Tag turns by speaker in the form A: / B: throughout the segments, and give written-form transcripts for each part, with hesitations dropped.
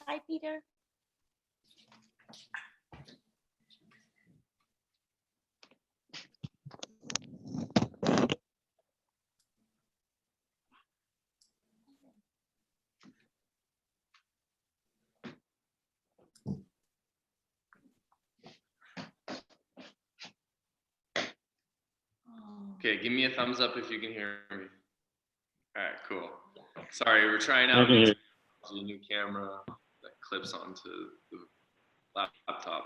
A: Hi, Peter.
B: Okay, give me a thumbs up if you can hear me. All right, cool. Sorry, we're trying out a new camera that clips onto the laptop.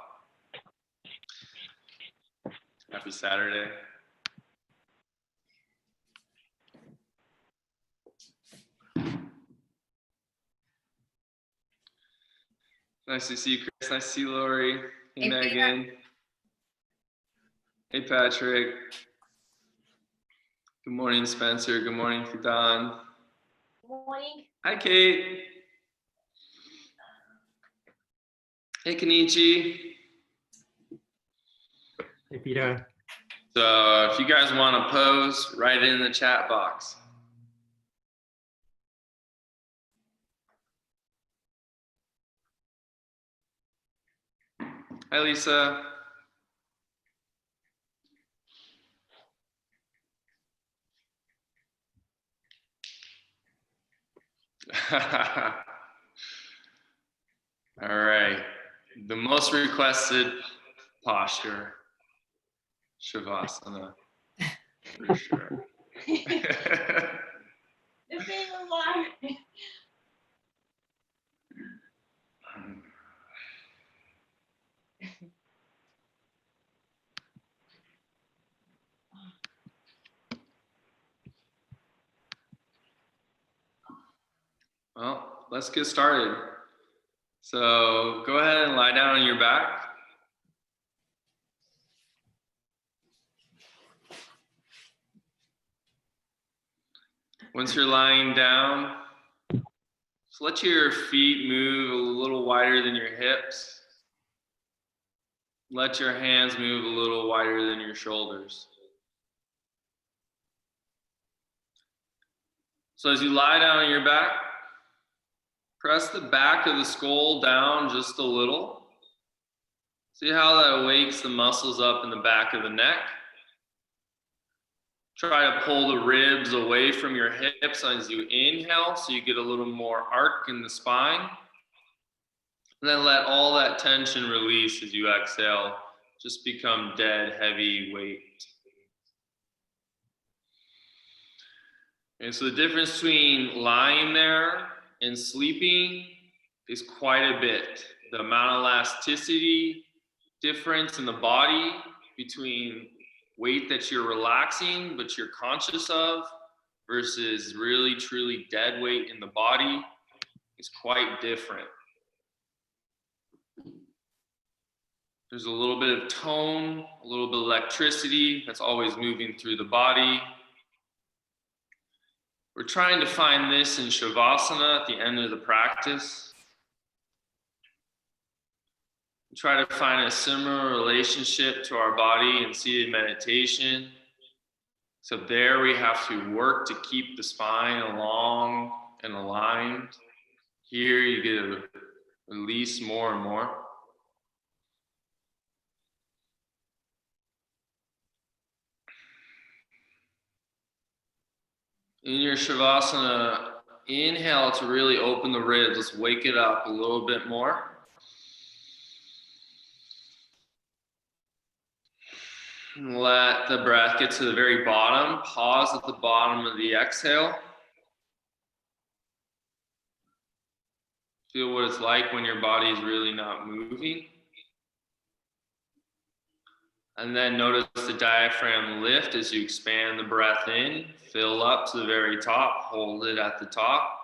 B: Happy Saturday. Nice to see you, Chris. Nice to see you, Lori. Hey, Megan. Hey, Patrick. Good morning, Spencer. Good morning, Fidan.
A: Good morning.
B: Hi, Kate. Hey, Kenichi.
C: Hey, Peter.
B: So if you guys want to pose, write it in the chat box. Hi, Lisa. All right. The most requested posture, Shavasana, for sure.
A: The favorite one.
B: Well, let's get started. So go ahead and lie down on your back. Once you're lying down, just let your feet move a little wider than your hips. Let your hands move a little wider than your shoulders. So as you lie down on your back, press the back of the skull down just a little. See how that wakes the muscles up in the back of the neck. Try to pull the ribs away from your hips as you inhale so you get a little more arc in the spine. And then let all that tension release as you exhale. Just become dead, heavy weight. And so the difference between lying there and sleeping is quite a bit. The amount of elasticity difference in the body between weight that you're relaxing but you're conscious of versus really truly dead weight in the body is quite different. There's a little bit of tone, a little bit of electricity that's always moving through the body. We're trying to find this in Shavasana at the end of the practice. We try to find a similar relationship to our body in seated meditation. So there we have to work to keep the spine long and aligned. Here you get to release more and more. In your Shavasana, inhale to really open the ribs. Let's wake it up a little bit more. And let the breath get to the very bottom. Pause at the bottom of the exhale. Feel what it's like when your body is really not moving. And then notice the diaphragm lift as you expand the breath in. Fill up to the very top. Hold it at the top.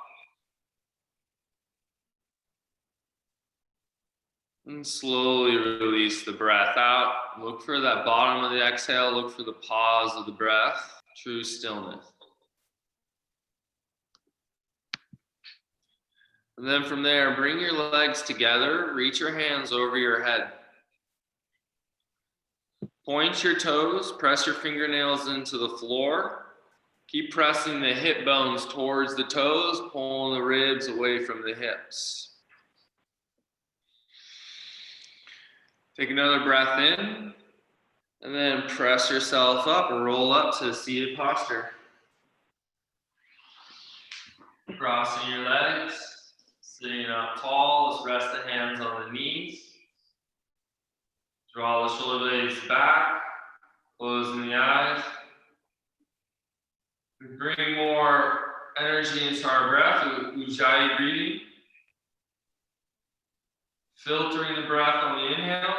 B: And slowly release the breath out. Look for that bottom of the exhale. Look for the pause of the breath. True stillness. And then from there, bring your legs together. Reach your hands over your head. Point your toes. Press your fingernails into the floor. Keep pressing the hip bones towards the toes, pulling the ribs away from the hips. Take another breath in, and then press yourself up or roll up to seated posture. Crossing your legs, sitting up tall. Let's rest the hands on the knees. Draw the shoulder blades back, closing the eyes. Bring more energy into our breath with Ujjayi breathing. Filtering the breath on the inhale.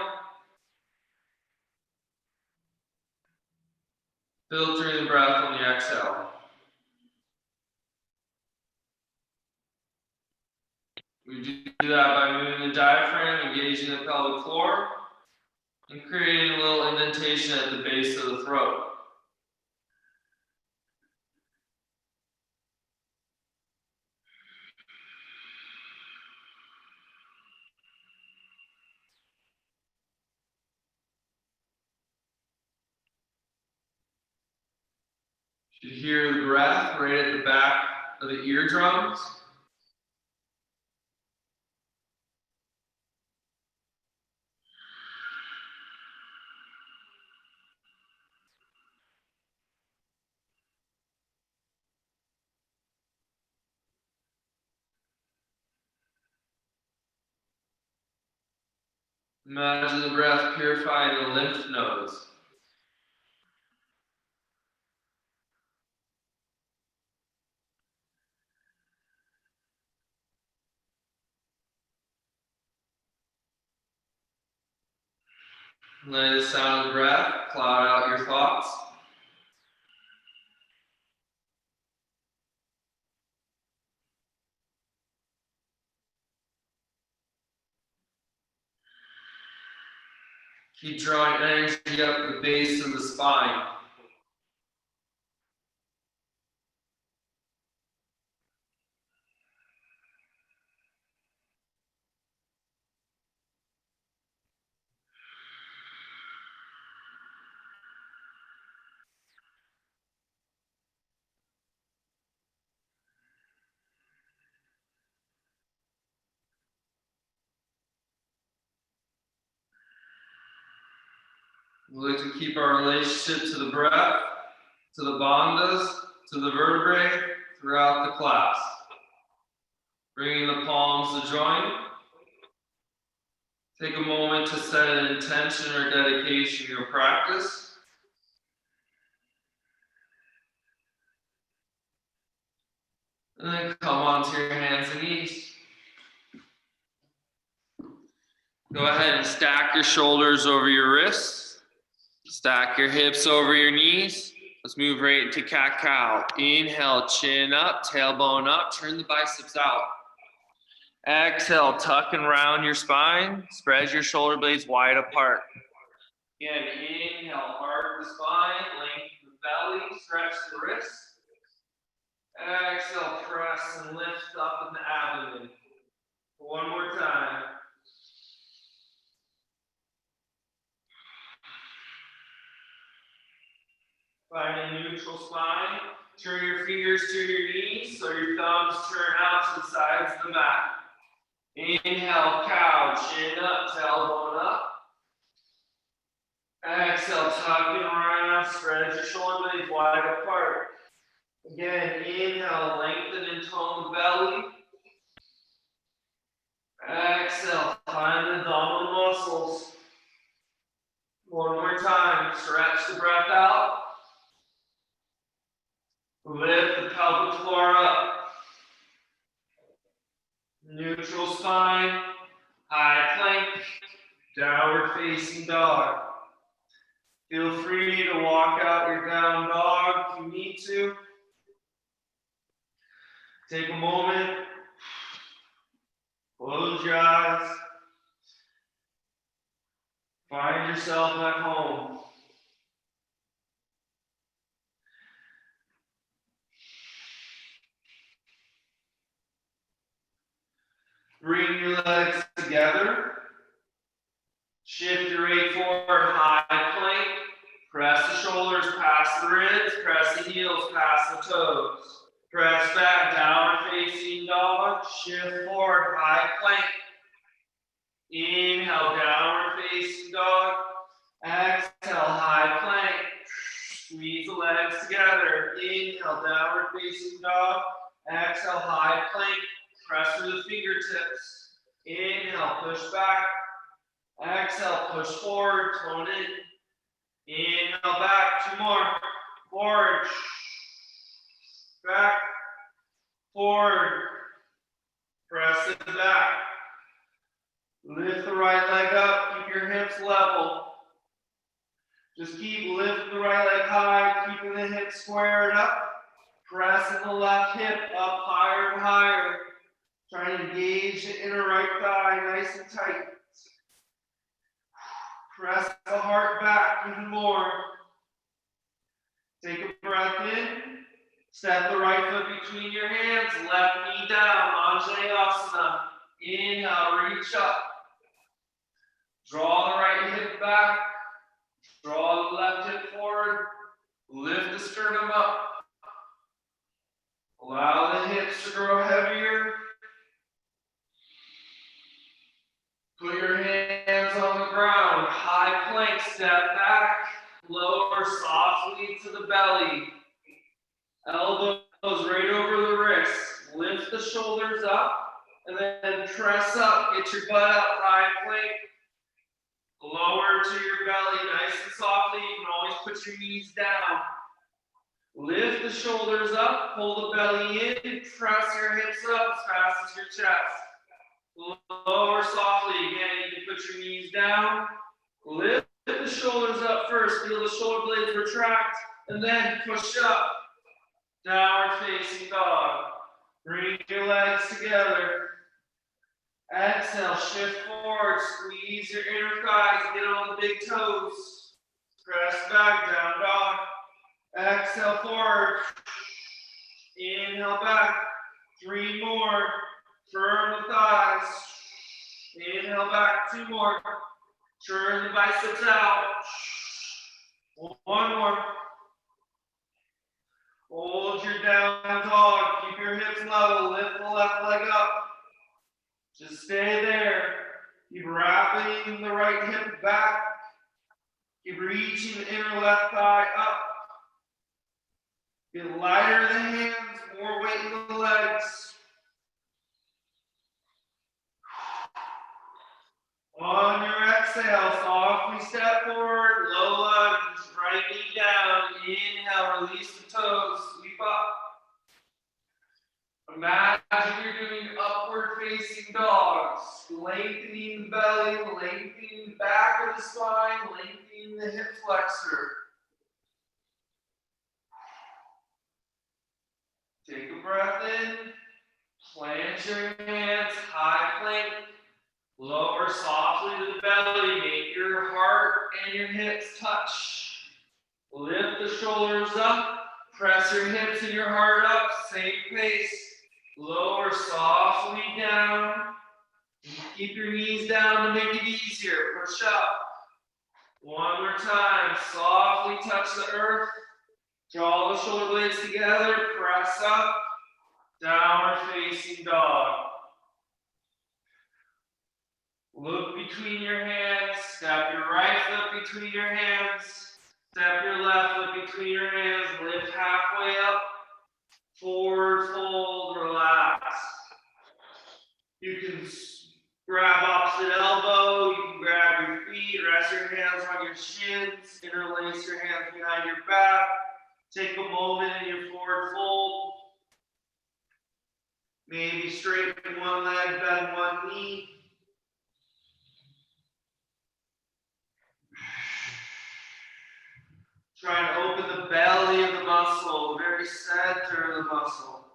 B: Filtering the breath on the exhale. We do that by moving the diaphragm, engaging the pelvic floor, and creating a little indentation at the base of the throat. You hear the breath right at the back of the eardrums. Imagine the breath purifying the lymph nodes. Let the sound of the breath cloud out your thoughts. Keep drawing energy up the base of the spine. We like to keep our relationship to the breath, to the bandhas, to the vertebrae throughout the class. Bringing the palms to join. Take a moment to set an intention or dedication to your practice. And then come onto your hands and knees. Go ahead and stack your shoulders over your wrists. Stack your hips over your knees. Let's move right into cat-cow. Inhale, chin up, tailbone up, turn the biceps out. Exhale, tuck and round your spine. Spread your shoulder blades wide apart. Again, inhale, arc the spine, lengthen the belly, stretch the wrists. Exhale, press and lift up in the abdomen. One more time. Find a neutral spine. Turn your fingers to your knees so your thumbs turn out to the sides of the mat. Inhale, cow, chin up, tailbone up. Exhale, tuck and round, spread your shoulder blades wide apart. Again, inhale, lengthen and tone the belly. Exhale, find the abdominal muscles. One more time, stretch the breath out. Lift the pelvic floor up. Neutral spine, high plank, downward facing dog. Feel free to walk out your down dog if you need to. Take a moment, close your eyes. Find yourself at home. Bring your legs together. Shift your weight forward, high plank. Press the shoulders past the ribs. Press the heels past the toes. Press back, downward facing dog. Shift forward, high plank. Inhale, downward facing dog. Exhale, high plank. Squeeze the legs together. Inhale, downward facing dog. Exhale, high plank. Press through the fingertips. Inhale, push back. Exhale, push forward, tone in. Inhale, back, 2 more. Forward. Back. Forward. Press it back. Lift the right leg up. Keep your hips level. Just keep lifting the right leg high, keeping the hips squared up. Pressing the left hip up higher and higher. Trying to engage the inner right thigh nice and tight. Press the heart back even more. Take a breath in. Step the right foot between your hands. Left knee down. Anjaneyasana. Inhale, reach up. Draw the right hip back. Draw the left hip forward. Lift the sternum up. Allow the hips to grow heavier. Put your hands on the ground. High plank, step back. Lower softly to the belly. Elbows right over the wrists. Lift the shoulders up. And then press up. Get your butt up. High plank. Lower to your belly, nice and softly. You can always put your knees down. Lift the shoulders up, pull the belly in, press your hips up as fast as your chest. Lower softly, again, you can put your knees down. Lift the shoulders up first, feel the shoulder blades retract, and then push up. Downward facing dog. Bring your legs together. Exhale, shift forward, squeeze your inner thighs, get on the big toes. Press back, down dog. Exhale, forward. Inhale, back. 3 more. Firm the thighs. Inhale, back. 2 more. Turn the biceps out. 1 more. Hold your down dog. Keep your hips level. Lift the left leg up. Just stay there. Keep wrapping the right hip back. Keep reaching the inner left thigh up. Get lighter in the hands, more weight in the legs. On your exhale, softly step forward, low lunge, right knee down. Inhale, release the toes, sweep up. Imagine you're doing upward facing dogs, lengthening the belly, lengthening the back of the spine, lengthening the hip flexor. Take a breath in, plant your hands, high plank, lower softly to the belly, make your heart and your hips touch. Lift the shoulders up, press your hips and your heart up, same pace. Lower softly down. Keep your knees down to make it easier. Push up. 1 more time. Softly touch the earth. Draw the shoulder blades together. Press up. Downward facing dog. Look between your hands. Step your right foot between your hands. Step your left foot between your hands. Lift halfway up. Forward fold, relax. You can grab opposite elbow, you can grab your feet, rest your hands on your shins, interlace your hands behind your back. Take a moment in your forward fold. Maybe straighten one leg, bend one knee. Try to open the belly of the muscle, the very center of the muscle.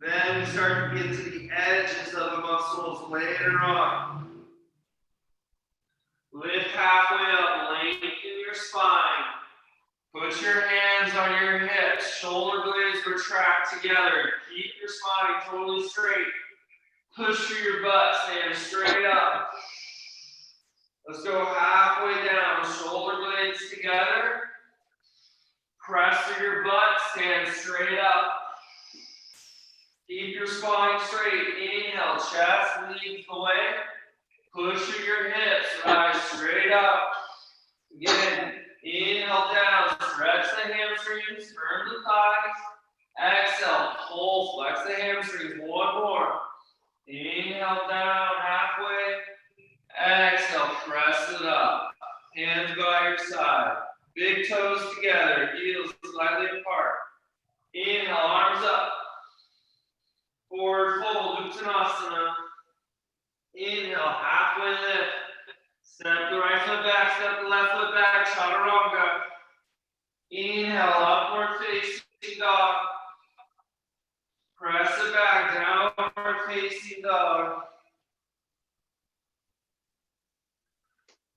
B: Then we start to get to the edges of the muscles later on. Lift halfway up, lengthen your spine. Put your hands on your hips, shoulder blades retract together. Keep your spine totally straight. Push through your butt, stand straight up. Let's go halfway down, shoulder blades together. Press through your butt, stand straight up. Keep your spine straight. Inhale, chest leads the way. Push through your hips, rise straight up. Again, inhale down, stretch the hamstrings, firm the thighs. Exhale, pull, flex the hamstrings. One more. Inhale down, halfway. Exhale, press it up. Hands by your side. Big toes together, heels slightly apart. Inhale, arms up. Forward fold, Uttanasana. Inhale, halfway lift. Step the right foot back, step the left foot back, Chaturanga. Inhale, upward facing dog. Press it back, downward facing dog.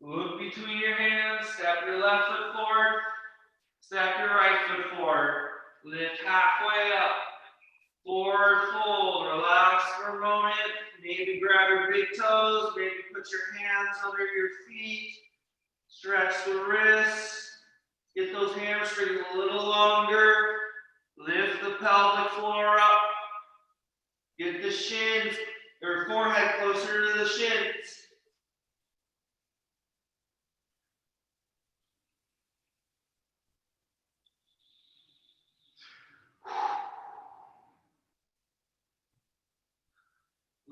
B: Look between your hands, step your left foot forward, step your right foot forward. Lift halfway up. Forward fold, relax for a moment. Maybe grab your big toes, maybe put your hands under your feet. Stretch the wrists. Get those hamstrings a little longer. Lift the pelvic floor up. Get the shins, or forehead closer to the shins.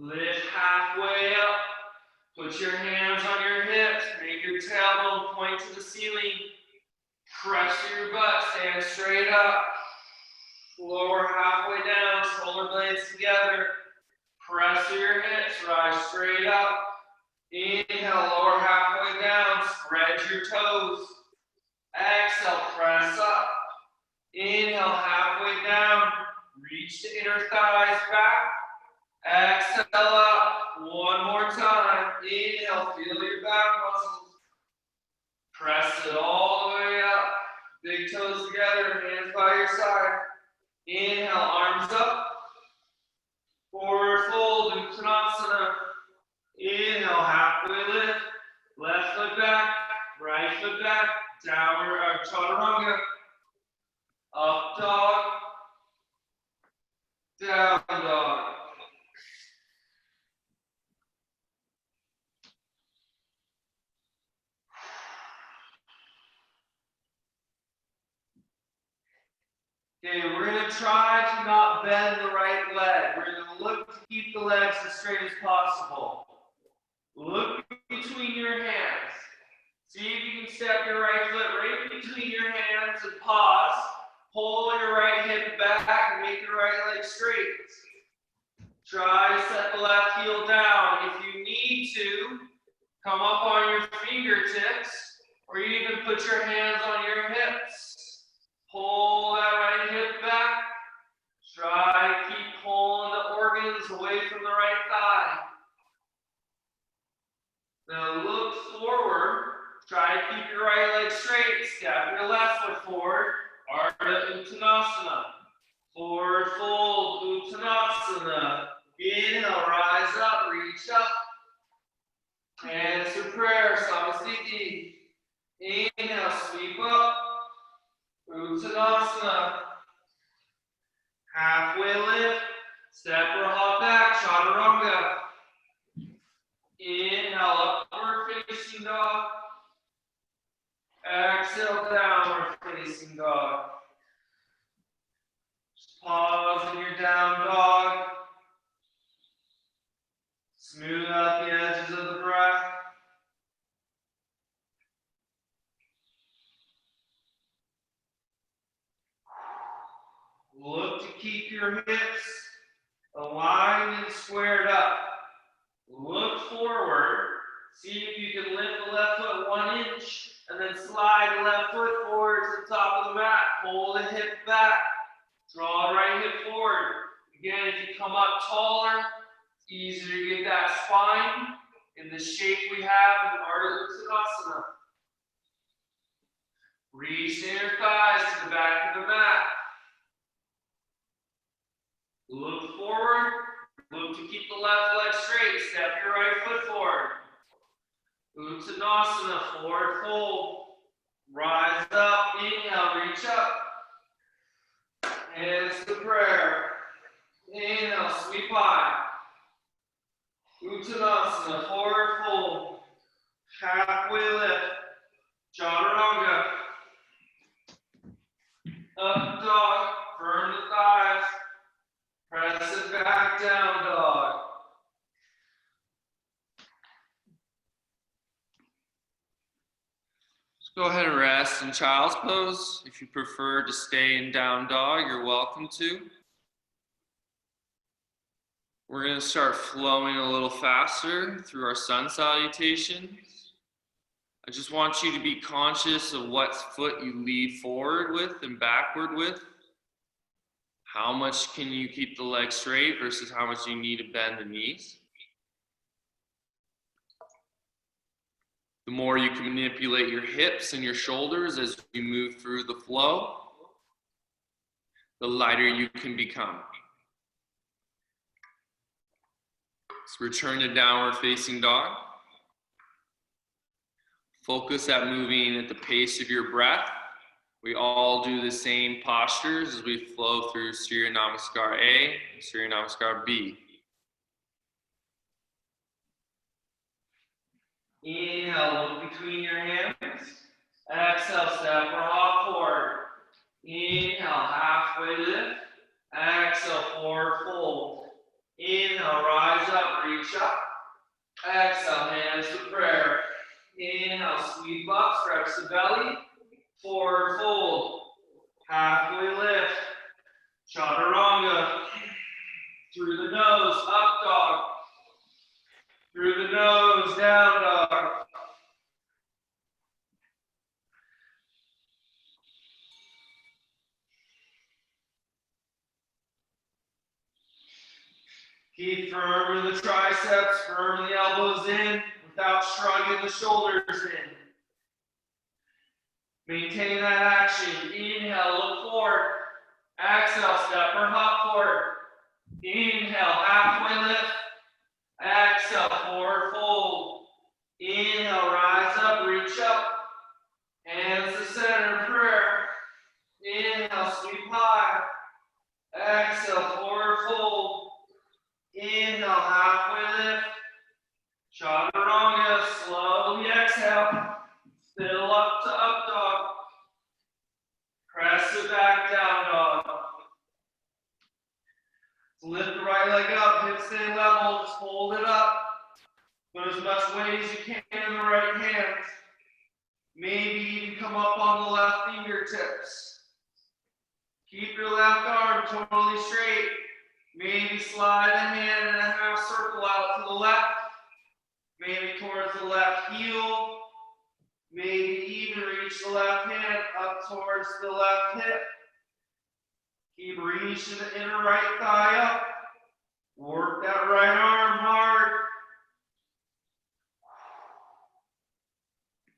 B: Lift halfway up. Put your hands on your hips. Make your tailbone point to the ceiling. Press through your butt. Stand straight up. Lower halfway down. Shoulder blades together. Press through your hips. Rise straight up. Inhale. Lower halfway down. Spread your toes. Exhale. Press up. Inhale. Halfway down. Reach the inner thighs back. Exhale up. One more time. Inhale, feel your back muscles. Press it all the way up. Big toes together, hands by your side. Inhale, arms up. Forward fold, Uttanasana. Inhale, halfway lift. Left foot back, right foot back. Downward, Chaturanga. Up dog. Down dog. Okay, we're going to try to not bend the right leg. We're going to look to keep the legs as straight as possible. Look between your hands. See if you can step your right foot right between your hands and pause. Pull your right hip back and make your right leg straight. Try to set the left heel down. If you need to, come up on your fingertips or even put your hands on your hips. Pull that right hip back. Try to keep pulling the organs away from the right thigh. Now look forward. Try to keep your right leg straight. Step your left foot forward. Ardha Uttanasana. Forward fold, Uttanasana. Inhale, rise up, reach up. Hands to prayer, Samasthiti. Inhale, sweep up. Uttanasana. Halfway lift. Step or hop back, Chaturanga. Inhale, upward facing dog. Exhale, downward facing dog. Just pause in your down dog. Smooth out the edges of the breath. Look to keep your hips aligned and squared up. Look forward. See if you can lift the left foot 1 inch and then slide the left foot forward to the top of the mat. Pull the hip back. Draw the right hip forward. Again, if you come up taller, it's easier to get that spine in the shape we have in Ardha Uttanasana. Reach the inner thighs to the back of the mat. Look forward. Look to keep the left leg straight. Step your right foot forward. Uttanasana, forward fold. Rise up, inhale, reach up. Hands to prayer. Inhale, sweep high. Uttanasana, forward fold. Halfway lift. Chaturanga. Up dog. Firm the thighs. Press it back down dog. Just go ahead and rest in child's pose. If you prefer to stay in down dog, you're welcome to. We're going to start flowing a little faster through our sun salutations. I just want you to be conscious of what foot you lead forward with and backward with. How much can you keep the legs straight versus how much you need to bend the knees. The more you can manipulate your hips and your shoulders as you move through the flow, the lighter you can become. Let's return to downward facing dog. Focus at moving at the pace of your breath. We all do the same postures as we flow through Surya Namaskar A and Surya Namaskar B. Inhale, look between your hands. Exhale, step or hop forward. Inhale, halfway lift. Exhale, forward fold. Inhale, rise up, reach up. Exhale, hands to prayer. Inhale, sweep up, stretch the belly. Forward fold. Halfway lift. Chaturanga. Through the nose, up dog. Through the nose, down dog. Keep firm in the triceps, firm the elbows in without shrugging the shoulders in. Maintain that action. Inhale, look forward. Exhale, step or hop forward. Inhale, halfway lift. Exhale, forward fold. Inhale, rise up, reach up. Hands to center, prayer. Inhale, sweep high. Exhale, forward fold. Inhale, halfway lift. Chaturanga, slowly exhale. Still up to up dog. Press it back down dog. Lift the right leg up, hips stay level, just hold it up. Put as much weight as you can in the right hands. Maybe even come up on the left fingertips. Keep your left arm totally straight. Maybe slide a hand in a half circle out to the left. Maybe towards the left heel. Maybe even reach the left hand up towards the left hip. Keep reaching the inner right thigh up. Work that right arm hard.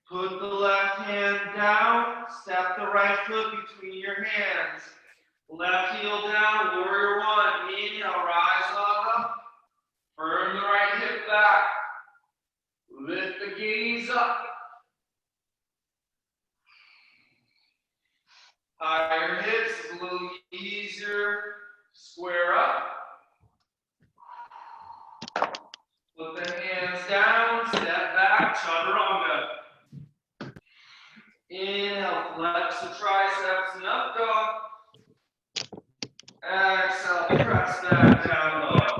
B: Put the left hand down. Step the right foot between your hands. Left heel down, warrior one. Inhale, rise on up. Firm the right hip back. Lift the gaze up. Higher hips is a little easier. Square up. Put the hands down, step back, chaturanga. Inhale, flex the triceps and up dog. Exhale, press back down dog.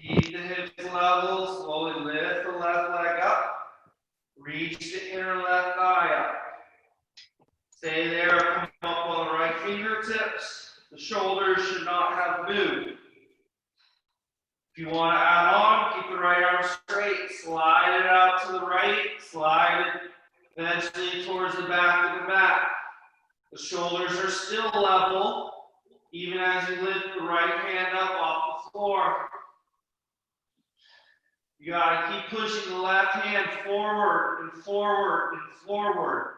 B: Keep the hips level, slowly lift the left leg up. Reach the inner left thigh up. Stay there, come up on the right fingertips. The shoulders should not have moved. If you want to add on, keep the right arm straight. Slide it out to the right. Slide it eventually towards the back of the mat. The shoulders are still level, even as you lift the right hand up off the floor. You got to keep pushing the left hand forward and forward and forward.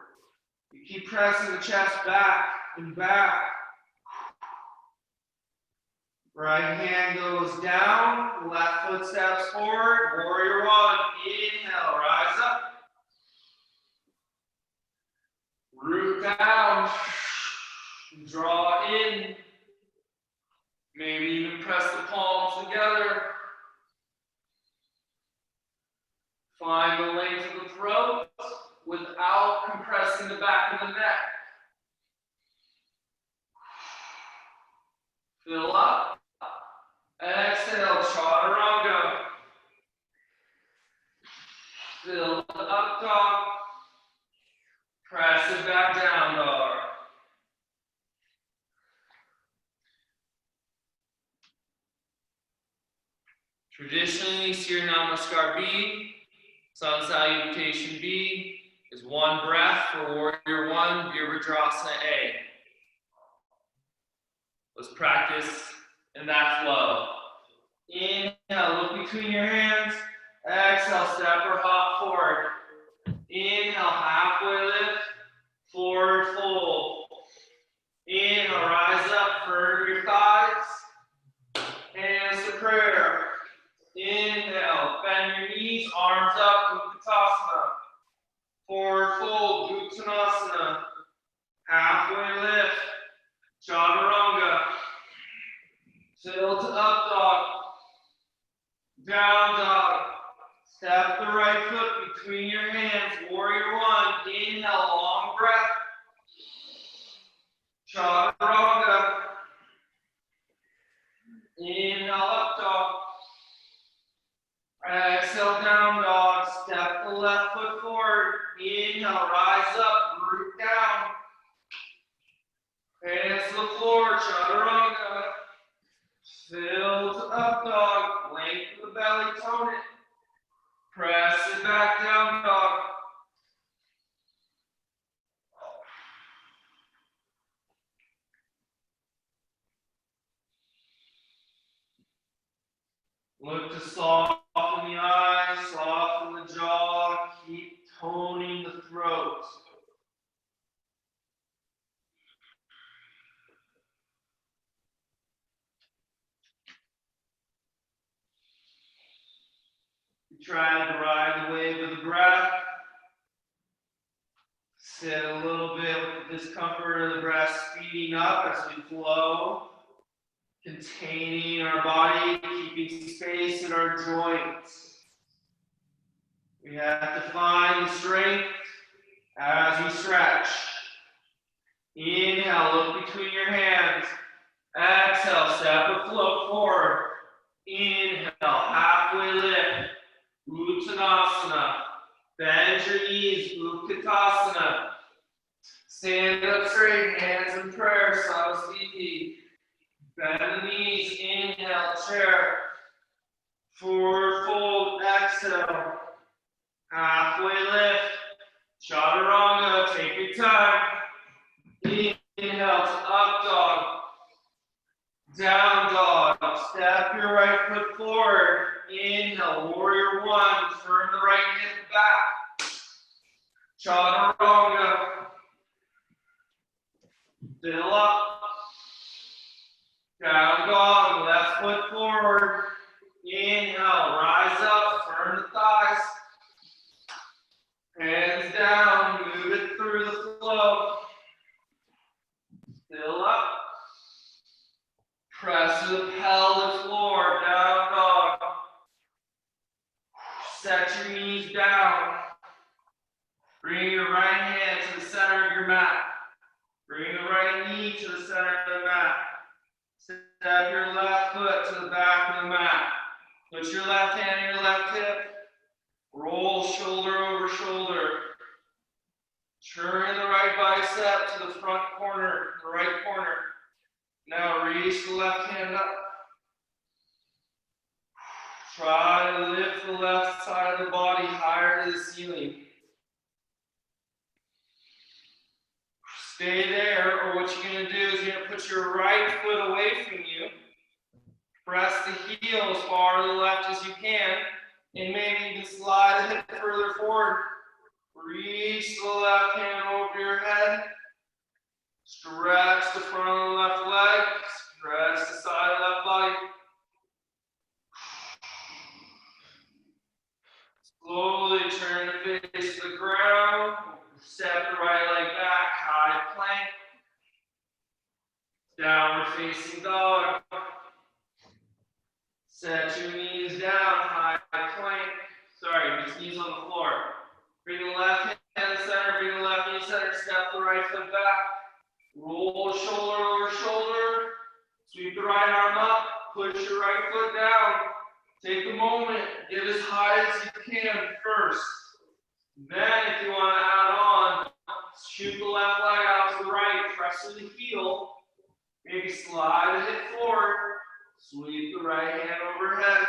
B: You keep pressing the chest back and back. Right hand goes down, left foot steps forward, warrior one. Inhale, rise up. Root down. Draw in. Maybe even press the palms together. Find the length of the throat without compressing the back of the neck. Fill up. Exhale, chaturanga. Fill the up dog. Press it back down, dog. Traditionally, Surya Namaskar B, Sun Salutation B, is one breath for Warrior 1, Virabhadrasana A. Let's practice in that flow. Inhale, look between your hands. Exhale, step or hop forward. Inhale, halfway lift, forward fold. Inhale, rise up, firm your thighs. Hands to prayer. Inhale, bend your knees, arms up, Utkatasana. Forward fold, Uttanasana. Halfway lift, Chaturanga. Fill to up dog. Down dog. Step the right foot between your hands, Warrior 1. Inhale, long breath. Chaturanga. Inhale, up dog. Exhale, down dog. Step the left foot forward. Inhale, rise up, root down. Hands to the floor, chaturanga. Fill to up dog. Length of the belly, tone it. Press it back down dog. Look to soften the eyes, soften the jaw, keep toning the throat. Try to ride the wave of the breath. Sit a little bit with the discomfort of the breath speeding up as we flow, containing our body, keeping space in our joints. We have to find the strength as we stretch. Inhale, look between your hands. Exhale, step or float forward. Inhale, halfway lift. Uttanasana. Bend your knees, Utkatasana. Stand up straight, hands in prayer, Sarasvati. Bend the knees, inhale, chair. Forward fold, exhale. Halfway lift. Chaturanga, take your time. Inhale to up dog. Down dog. Step your right foot forward. Inhale, Warrior 1. Turn the right hip back. Chaturanga. Fill up. Down dog. Left foot forward. Inhale, rise up. Turn the thighs. Hands down. Move it through the flow. Fill up. Press to the pelvic floor, down dog. Set your knees down. Bring your right hand to the center of your mat. Bring the right knee to the center of the mat. Step your left foot to the back of the mat. Put your left hand on your left hip. Roll shoulder over shoulder. Turn the right bicep to the front corner, the right corner. Now reach the left hand up. Try to lift the left side of the body higher to the ceiling. Stay there, or what you're going to do is you're going to put your right foot away from you. Press the heel as far to the left as you can, and maybe you can slide the hip further forward. Reach the left hand over your head. Stretch the front of the left leg. Stretch the side of the left body. Slowly turn the face to the ground. Step the right leg back, high plank. Roll shoulder over shoulder. Sweep the right arm up. Push your right foot down. Take a moment. Get as high as you can first. Then, if you want to add on, shoot the left leg out to the right. Press to the heel. Maybe slide the hip forward. Sweep the right hand overhead.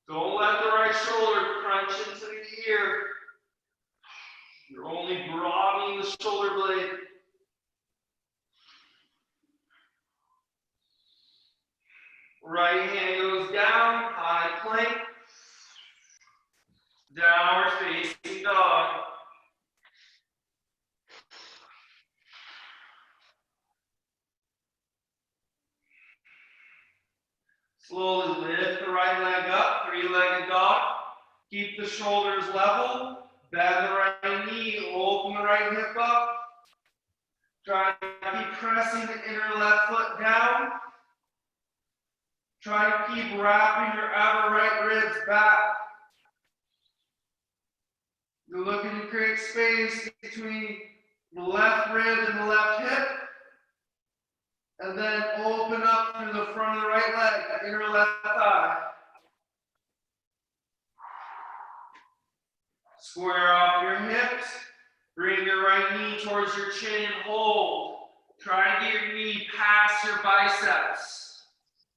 B: Don't let the right shoulder crunch into the ear. You're only broadening the shoulder blade. Right hand goes down, high plank. Downward facing dog. Slowly lift the right leg up, three-legged dog. Keep the shoulders level. Bend the right knee, open the right hip up. Try to keep pressing the inner left foot down. Try to keep wrapping your outer right ribs back. You're looking to create space between the left rib and the left hip. And then open up through the front of the right leg, the inner left thigh. Square off your hips. Bring your right knee towards your chin and hold. Try to get your knee past your biceps.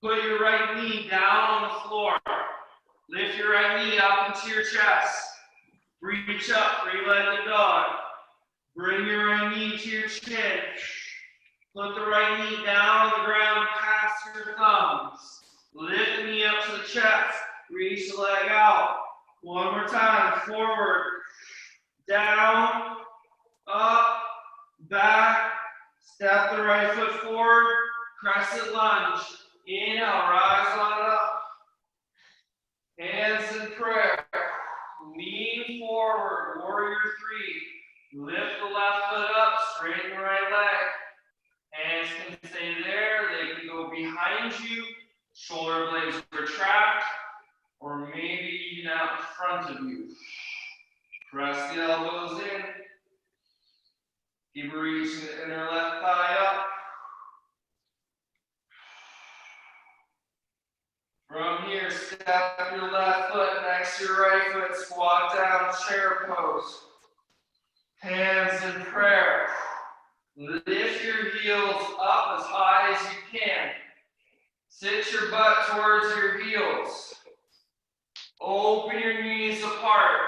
B: Put your right knee down on the floor. Lift your right knee up into your chest. Reach up, three-legged dog. Bring your right knee to your chin. Put the right knee down on the ground past your thumbs. Lift the knee up to the chest. Reach the leg out. One more time. Forward, down, up, back. Step the right foot forward. Crescent lunge. Inhale, rise on up. Hands in prayer. Lean forward, warrior three. Lift the left foot up, straighten the right leg. Hands can stay there, they can go behind you. Shoulder blades retract, or maybe even out in front of you. Press the elbows in. Keep reaching the inner left thigh up. From here, step your left foot next to your right foot, squat down, chair pose. Hands in prayer. Lift your heels up as high as you can. Sit your butt towards your heels. Open your knees apart.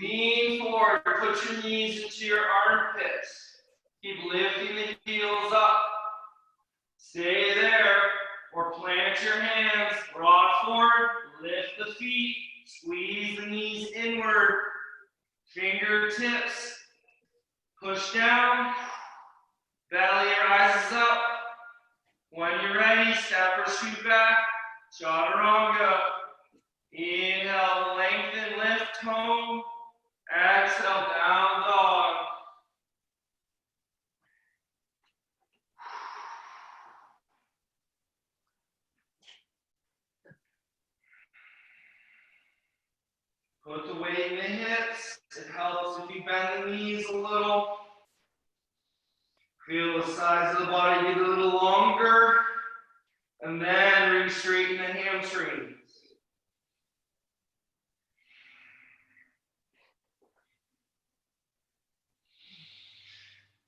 B: Lean forward, put your knees into your armpits. Keep lifting the heels up. Stay there. Or plant your hands, rock forward, lift the feet, squeeze the knees inward, fingertips, push down, belly rises up. When you're ready, step or scoot back, chaturanga. Inhale, lengthen, lift, home. Exhale, down dog. Put the weight in the hips. It helps if you bend the knees a little. Feel the sides of the body get a little longer. And then re-straighten the hamstrings.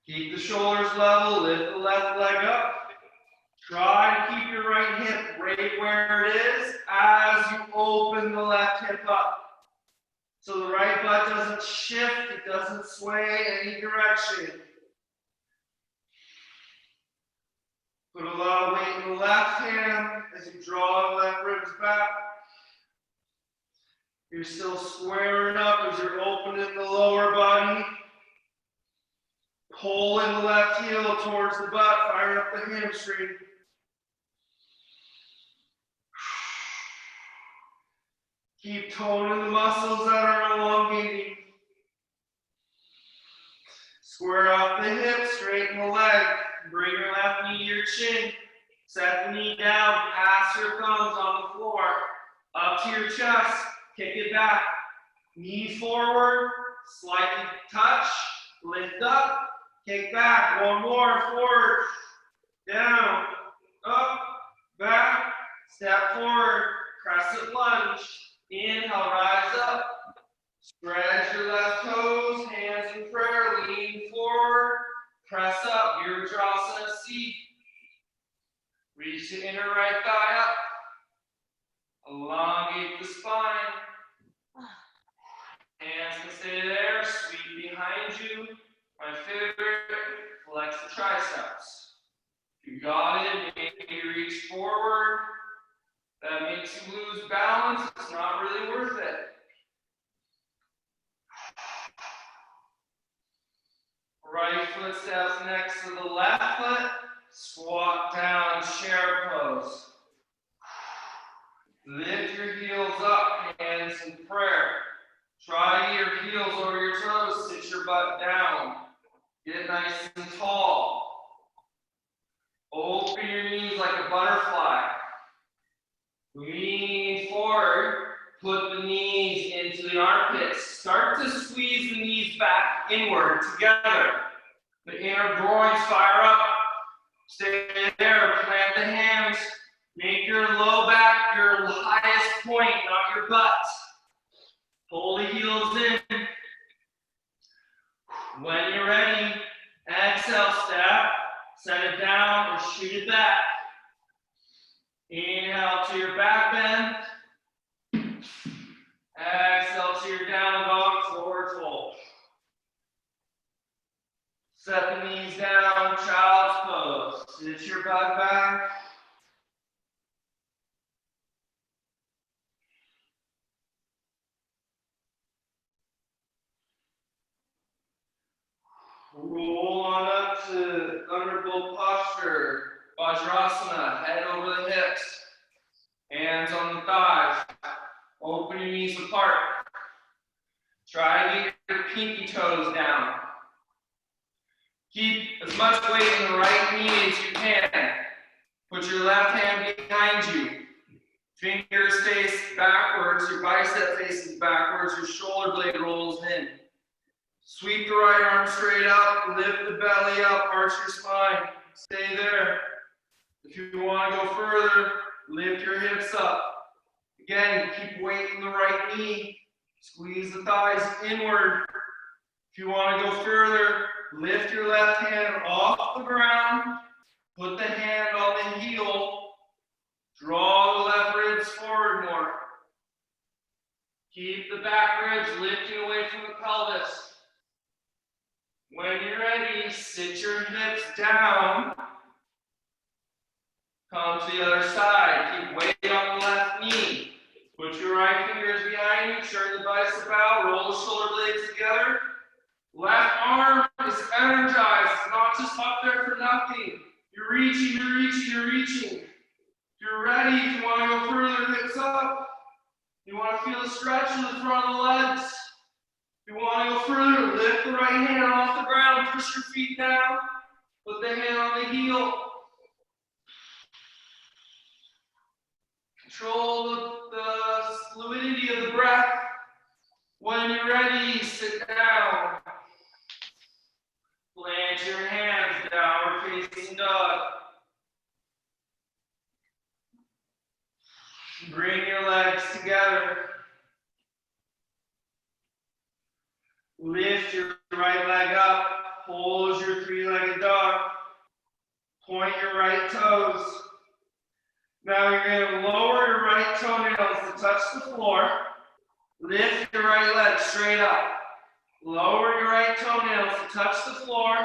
B: Keep the shoulders level. Lift the left leg up. Try to keep your right hip right where it is as you open the left hip up. So the right butt doesn't shift, it doesn't sway any direction. Put a lot of weight in the left hand as you draw the left ribs back. You're still squaring up as you're opening the lower body. Pulling the left heel towards the butt, fire up the hamstring. Keep toning the muscles that are elongating. Square off the hip, straighten the leg. Bring your left knee to your chin. Set the knee down, pass your thumbs on the floor. Up to your chest, kick it back. Knee forward, slightly touch, lift up.
C: Kick back. One more. Forward. Down. Up. Back. Step forward. Crescent lunge. Inhale. Rise up. Spread your left toes. Hands in prayer. Lean forward. Press up. Virabhadrasana seat. Reach the inner right thigh up. Elongate the spine. Hands can stay there. Sweep behind you. My favorite, flex the triceps. If you got it, maybe reach forward. That makes you lose balance. It's not really worth it. Right foot steps next to the left foot. Squat down, chair pose. Lift your heels up, hands in prayer. Try your heels over your toes, sit your butt down. Get nice and tall. Open your knees like a butterfly. Lean forward, put the knees into the armpits. Start to squeeze the knees back inward together. The inner groins fire up. Stay there, plant the hands. Make your low back your highest point, not your butt. Pull the heels in. When you're ready, exhale, step, set it down or shoot it back. Inhale to your back bend. Exhale to your down dog, forward fold. Set the knees down, child's pose. Sit your butt back. Roll on up to thunderbolt posture. Vajrasana, head over the hips. Hands on the thighs. Open your knees apart. Try to get your pinky toes down. Keep as much weight in the right knee as you can. Put your left hand behind you. Fingers face backwards, your bicep faces backwards, your shoulder blade rolls in. Sweep the right arm straight up, lift the belly up, arch your spine. Stay there. If you want to go further, lift your hips up. Again, keep weight in the right knee. Squeeze the thighs inward. If you want to go further, lift your left hand off the ground. Put the hand on the heel. Draw the left ribs forward more. Keep the back ribs lifting away from the pelvis. When you're ready, sit your hips down. Come to the other side. Keep weight on the left knee. Put your right fingers behind you. Turn the bicep out. Roll the shoulder blades together. Left arm is energized. It's not just up there for nothing. You're reaching, you're reaching, you're reaching. If you're ready, if you want to go further, hips up. You want to feel the stretch in the front of the legs. If you want to go further, lift the right hand off the ground, push your feet down, put the hand on the heel. Control the fluidity of the breath. When you're ready, sit down. Plant your hands, downward facing dog. Bring your legs together. Lift your right leg up. Hold your three-legged dog. Point your right toes. Now you're going to lower your right toenails to touch the floor. Lift your right leg straight up. Lower your right toenails to touch the floor.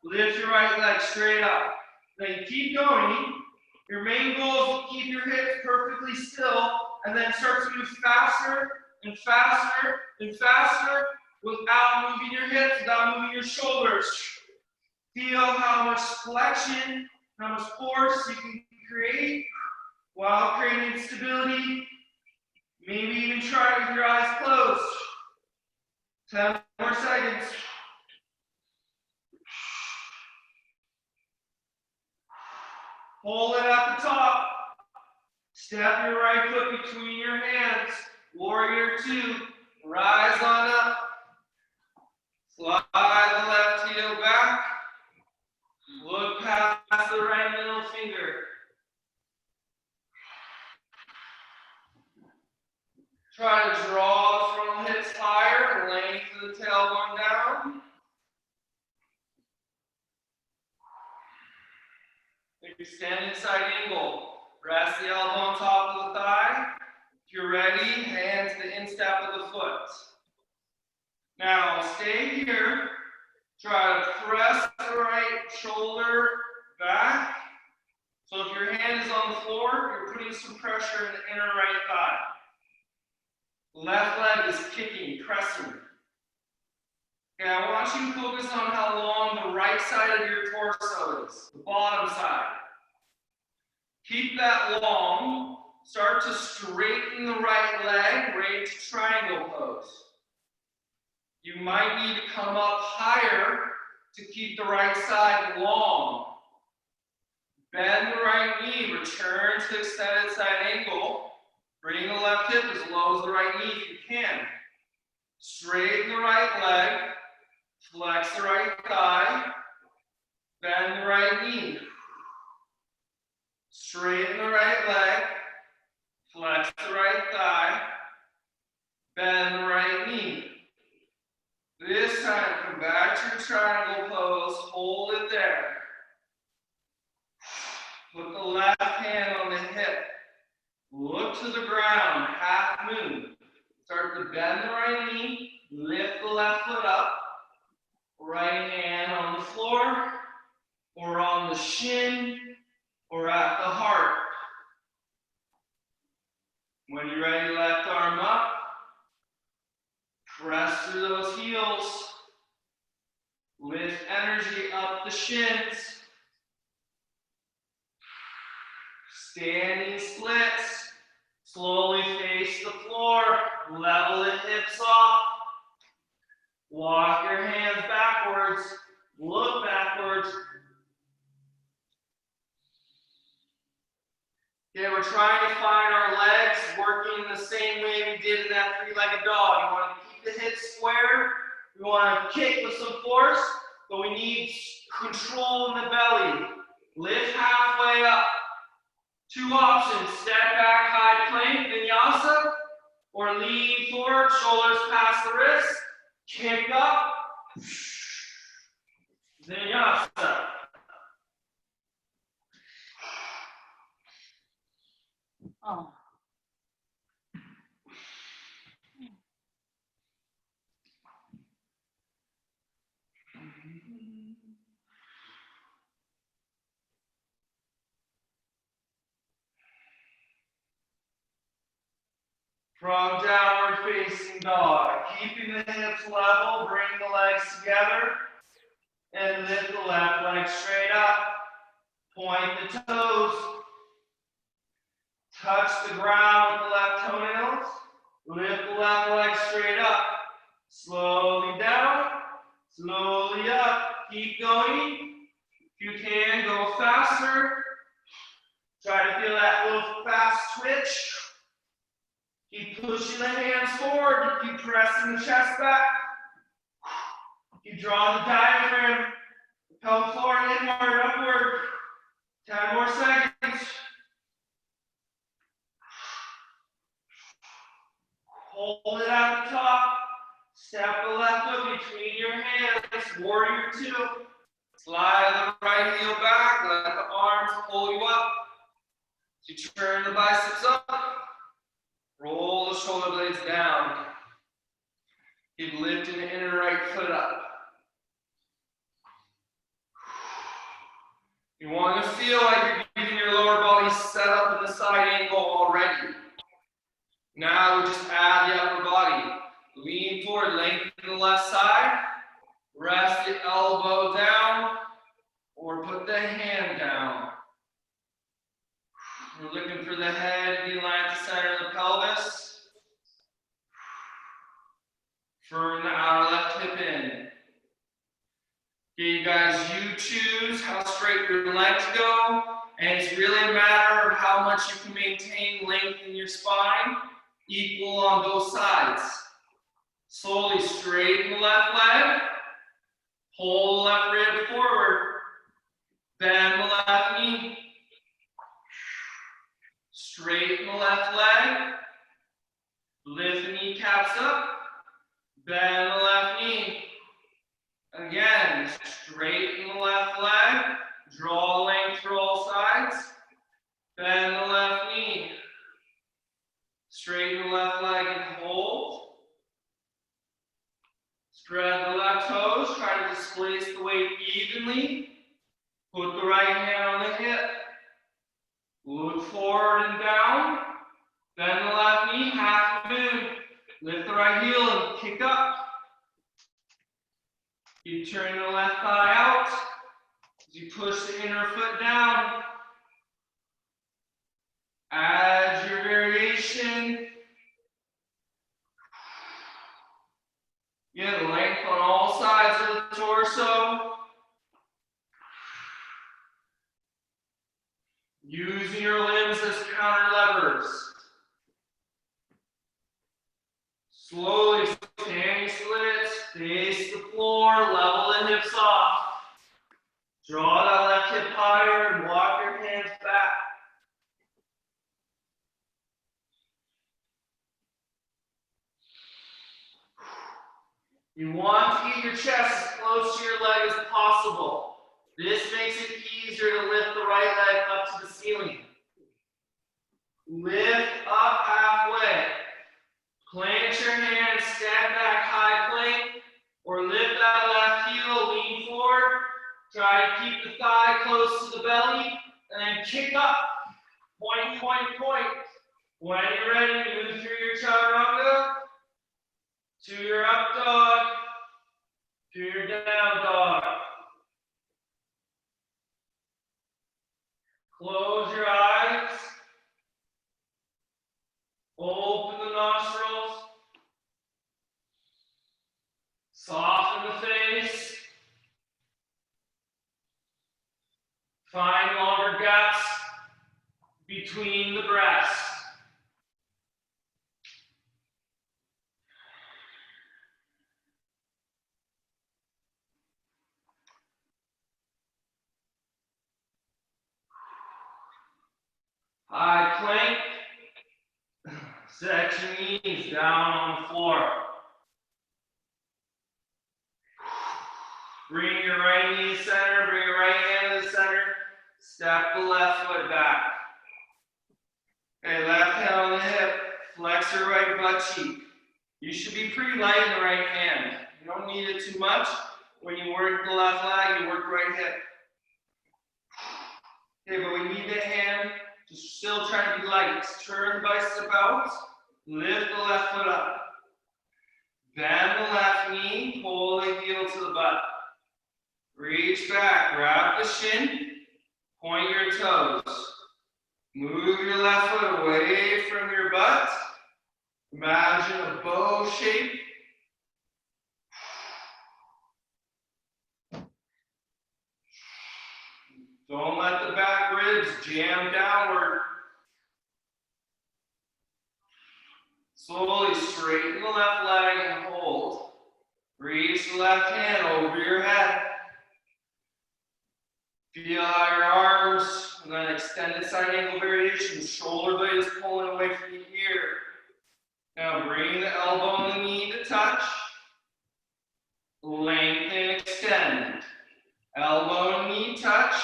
C: Lift your right leg straight up. Then keep going. Your main goal is to keep your hips perfectly still and then start to move faster and faster and faster without moving your hips, without moving your shoulders. Feel how much flexion, how much force you can create while creating stability. Maybe even try it with your eyes closed. 10 more seconds. Hold it at the top. Step your right foot between your hands. Warrior 2. Rise on up. Slide the left heel back. the right middle finger. Try to draw the frontal hips higher, length of the tailbone down. Extended side angle. Rest the elbow on top of the thigh. If you're ready, hands to the instep of the foot. Now stay here. Try to press the right shoulder back. So if your hand is on the floor, you're putting some pressure in the inner right thigh. Left leg is kicking, pressing. Okay, I want you to focus on how long the right side of your torso is, the bottom side. Keep that long. Start to straighten the right leg, right to triangle pose. You might need to come up higher to keep the right side long. Bend the right knee, return to extended side angle. Bring the left hip as low as the right knee if you can. Straighten the right leg, flex the right thigh, bend the right knee. Straighten the right leg, flex the right thigh, bend the right knee. This time, come back to your triangle pose, hold it there. Put the left hand on the hip. Look to the ground, half moon. Start to bend the right knee, lift the left foot up. Right hand on the floor, or on the shin, or at the heart. When you're ready, left arm up. Press through those heels. Lift energy up the shins. Standing splits. Slowly face the floor. Level the hips off. Walk your hands backwards. Look backwards. Okay, we're trying to find our legs working the same way we did in that three-legged dog. You want to keep the hips square. We want to kick with some force, but we need control in the belly. Lift halfway up. Two options: step back, high plank, vinyasa, or lean forward, shoulders past the wrist. Kick up. Vinyasa.
A: Oh.
C: From downward facing dog, keeping the hips level, bring the legs together, and lift the left leg straight up. Point the toes. Touch the ground with the left toenails. Lift the left leg straight up. Slowly down, slowly up. Keep going. If you can, go faster. Try to feel that little fast twitch. Keep pushing the hands forward. Keep pressing the chest back. Keep drawing the diaphragm. The pelvic floor inward, upward. 10 more seconds. Hold it at the top. Step the left foot between your hands. Warrior 2. Slide the right heel back. Let the arms pull you up. You turn the biceps up. Roll the shoulder blades down. Keep lifting the inner right foot up. You want to feel like you're getting your lower body set up in the side angle already. Now we just add the upper body. Lean forward, lengthen the left side. Rest the elbow down or put the hand down. We're looking for the head to be aligned at the center of the pelvis. Firm the outer left hip in. Okay, you guys, you choose how straight your legs go, and it's really a matter of how much you can maintain length in your spine, equal on both sides. Slowly straighten the left leg, pull the left rib forward, bend the left leg. Lift the kneecaps up. Bend the left knee. Again, straighten the left leg. Draw length through all sides. Bend the left knee. Straighten the left leg and hold. Spread the left toes. Try to displace the weight evenly. Put the right hand on the hip. Look forward and down. Bend the left knee, half moon. Lift the right heel and kick up. You turn the left thigh out. As you push the inner foot down. Add your variation. Get length on all sides of the torso. Using your limbs as counter levers. Slowly standing split, face the floor, level the hips off. Draw that left hip higher and walk your hands back. You want to get your chest as close to your leg as possible. This makes it easier to lift the right leg up to the ceiling. Lift up halfway. Plant your hands, stand back, high plank, or lift that left heel, lean forward. Try to keep the thigh close to the belly, and then kick up. Point, point, point. When you're ready, move through your chaturanga to your up dog, to your down dog. Close your eyes. Open the nostrils. Soften the face. Find longer gaps between the breaths. High plank. Set your knees down on the floor. Bring your right knee to center, bring your right hand to the center. Step the left foot back. Okay, left hand on the hip. Flex your right butt cheek. You should be pretty light in the right hand. You don't need it too much. When you work the left leg, you work the right hip. Okay, but we need the hand to still try to be light. Turn the bicep out. Lift the left foot up. Bend the left knee. Pull the heel to the butt. Reach back. Grab the shin. Point your toes. Move your left foot away from your butt. Imagine a bow shape. Don't let the back ribs jam downward. Slowly straighten the left leg and hold. Reach the left hand over your head. Feel how your arms, and then extended side angle variation. Shoulder blade is pulling away from the ear. Now bring the elbow and the knee to touch. Lengthen, extend. Elbow and knee touch.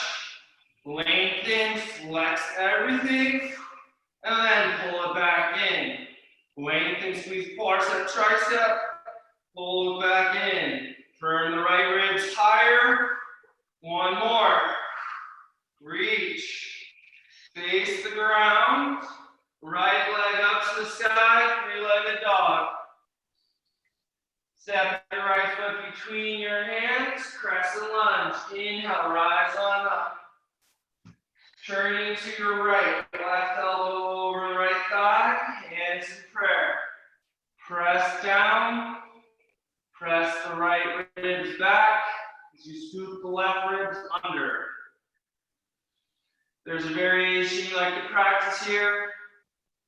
C: Lengthen, flex everything, and then pull it back in. Lengthen, squeeze quadricep, tricep, pull it back in. Turn the right ribs higher. One more. Reach. Face the ground. Right leg up to the sky, three-legged dog. Step your right foot between your hands, crescent lunge. Inhale, rise on up. Turning to your right, left elbow over the right thigh, hands in prayer. Press down, press the right ribs back as you scoop the left ribs under. There's a variation you like to practice here.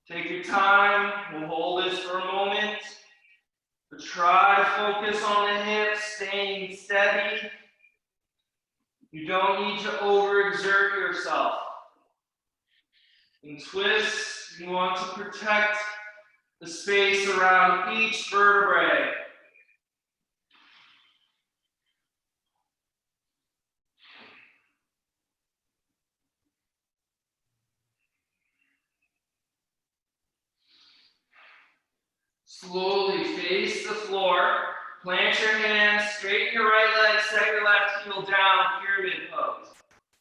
C: Take your time, we'll hold this for a moment. But try to focus on the hips, staying steady. You don't need to overexert yourself. And twist You want to protect the space around each vertebrae. Slowly face the floor. Plant your hands, straighten your right leg, set your left heel down, pyramid pose.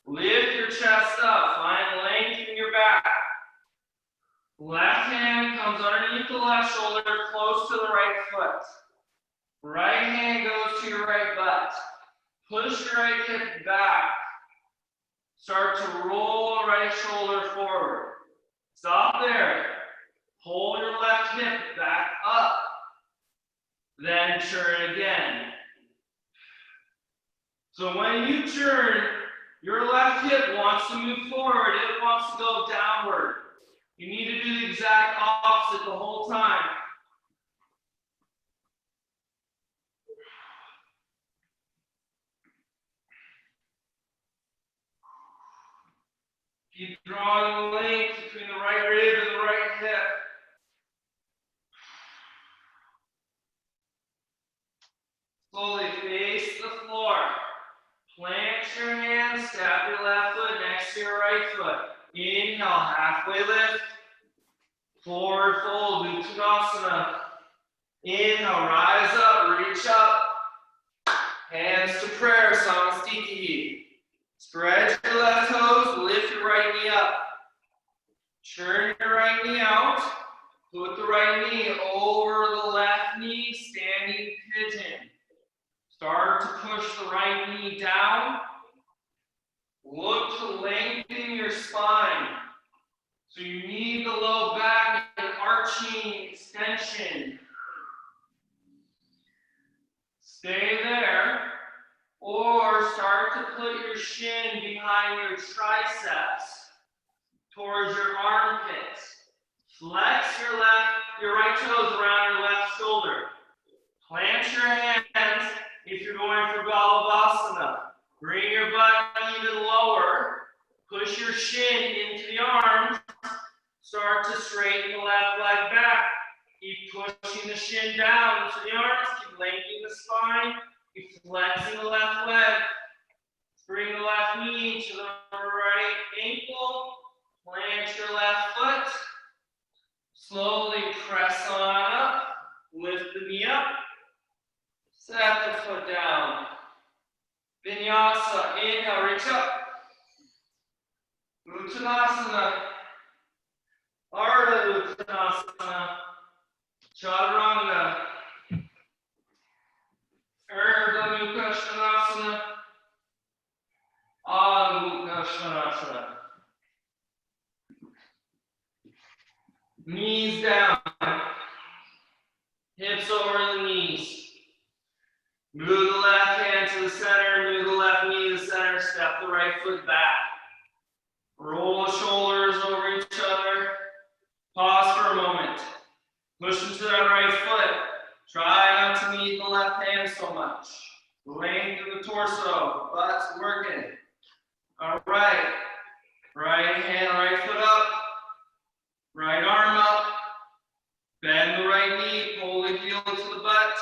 C: Lift your chest up, find length in your back. Left hand comes underneath the left shoulder, close to the right foot. Right hand goes to your right butt. Push your right hip back. Start to roll the right shoulder forward. Stop there. Pull your left hip back up. Then turn again. So when you turn, your left hip wants to move forward. It wants to go downward. You need to do the exact opposite the whole time. Keep drawing the length between the right rib and the right hip. Slowly face the floor. Plant your hands, step your left foot next to your right foot. Inhale, halfway lift. Forward fold, Uttanasana. Inhale, rise up, reach up. Hands to prayer, Samastiti. Spread your left toes, lift your right knee up. Turn your right knee out. Put the right knee over the left knee, standing pigeon. Start to push the right knee down. Look to lengthen your spine. So you need the low back and arching extension. Stay there. Or start to put your shin behind your triceps towards your armpits. Flex your right toes around your left shoulder. Plant your hands if you're going for Balavasana. Bring your butt even lower. Push your shin into the arms. Start to straighten the left leg back. Keep pushing the shin down into the arms. Keep lengthening the spine. Keep flexing the left leg. Bring the left knee to the right ankle. Plant your left foot. Slowly press on up. Lift the knee up. Set the foot down. Vinyasa. Inhale, reach up. Uttanasana. Ardha Uttanasana. Chaturanga. Ardha Mukha Svanasana. Adha Mukha Svanasana. Knees down. Hips over the knees. Move the left hand to the center, move the left knee to the center, step the right foot back. Roll the shoulders over each other. Pause for a moment. Push into that right foot. Try not to need the left hand so much. Length of the torso, butt's working. All right. Right hand, right foot up. Right arm up. Bend the right knee, pull the heel to the butt.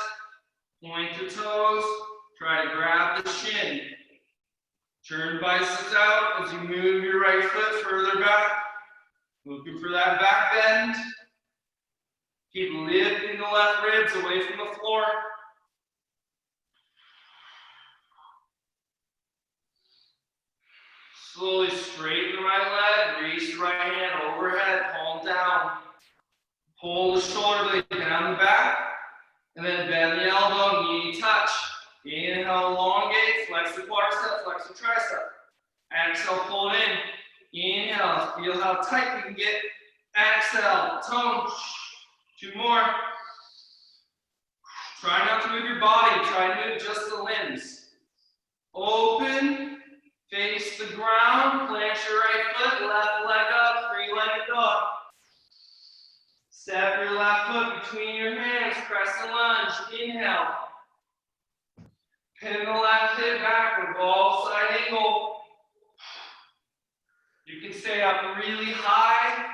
C: Point the toes, try to grab the shin. Turn biceps out as you move your right foot further back. Looking for that back bend. Keep lifting the left ribs away from the floor. Slowly straighten the right leg, reach the right hand overhead, palm down. Pull the shoulder blade down the back. And then bend the elbow, knee touch. Inhale, elongate, flex the quadricep, flex the tricep. Exhale, pull it in. Inhale, feel how tight you can get. Exhale, tone. 2 more. Try not to move your body, try to move just the limbs. Open, face the ground, plant your right foot, left leg up, 3-legged dog. Step your left foot between your hands, crescent lunge, inhale. Pin the left hip back, revolve side angle. You can stay up really high.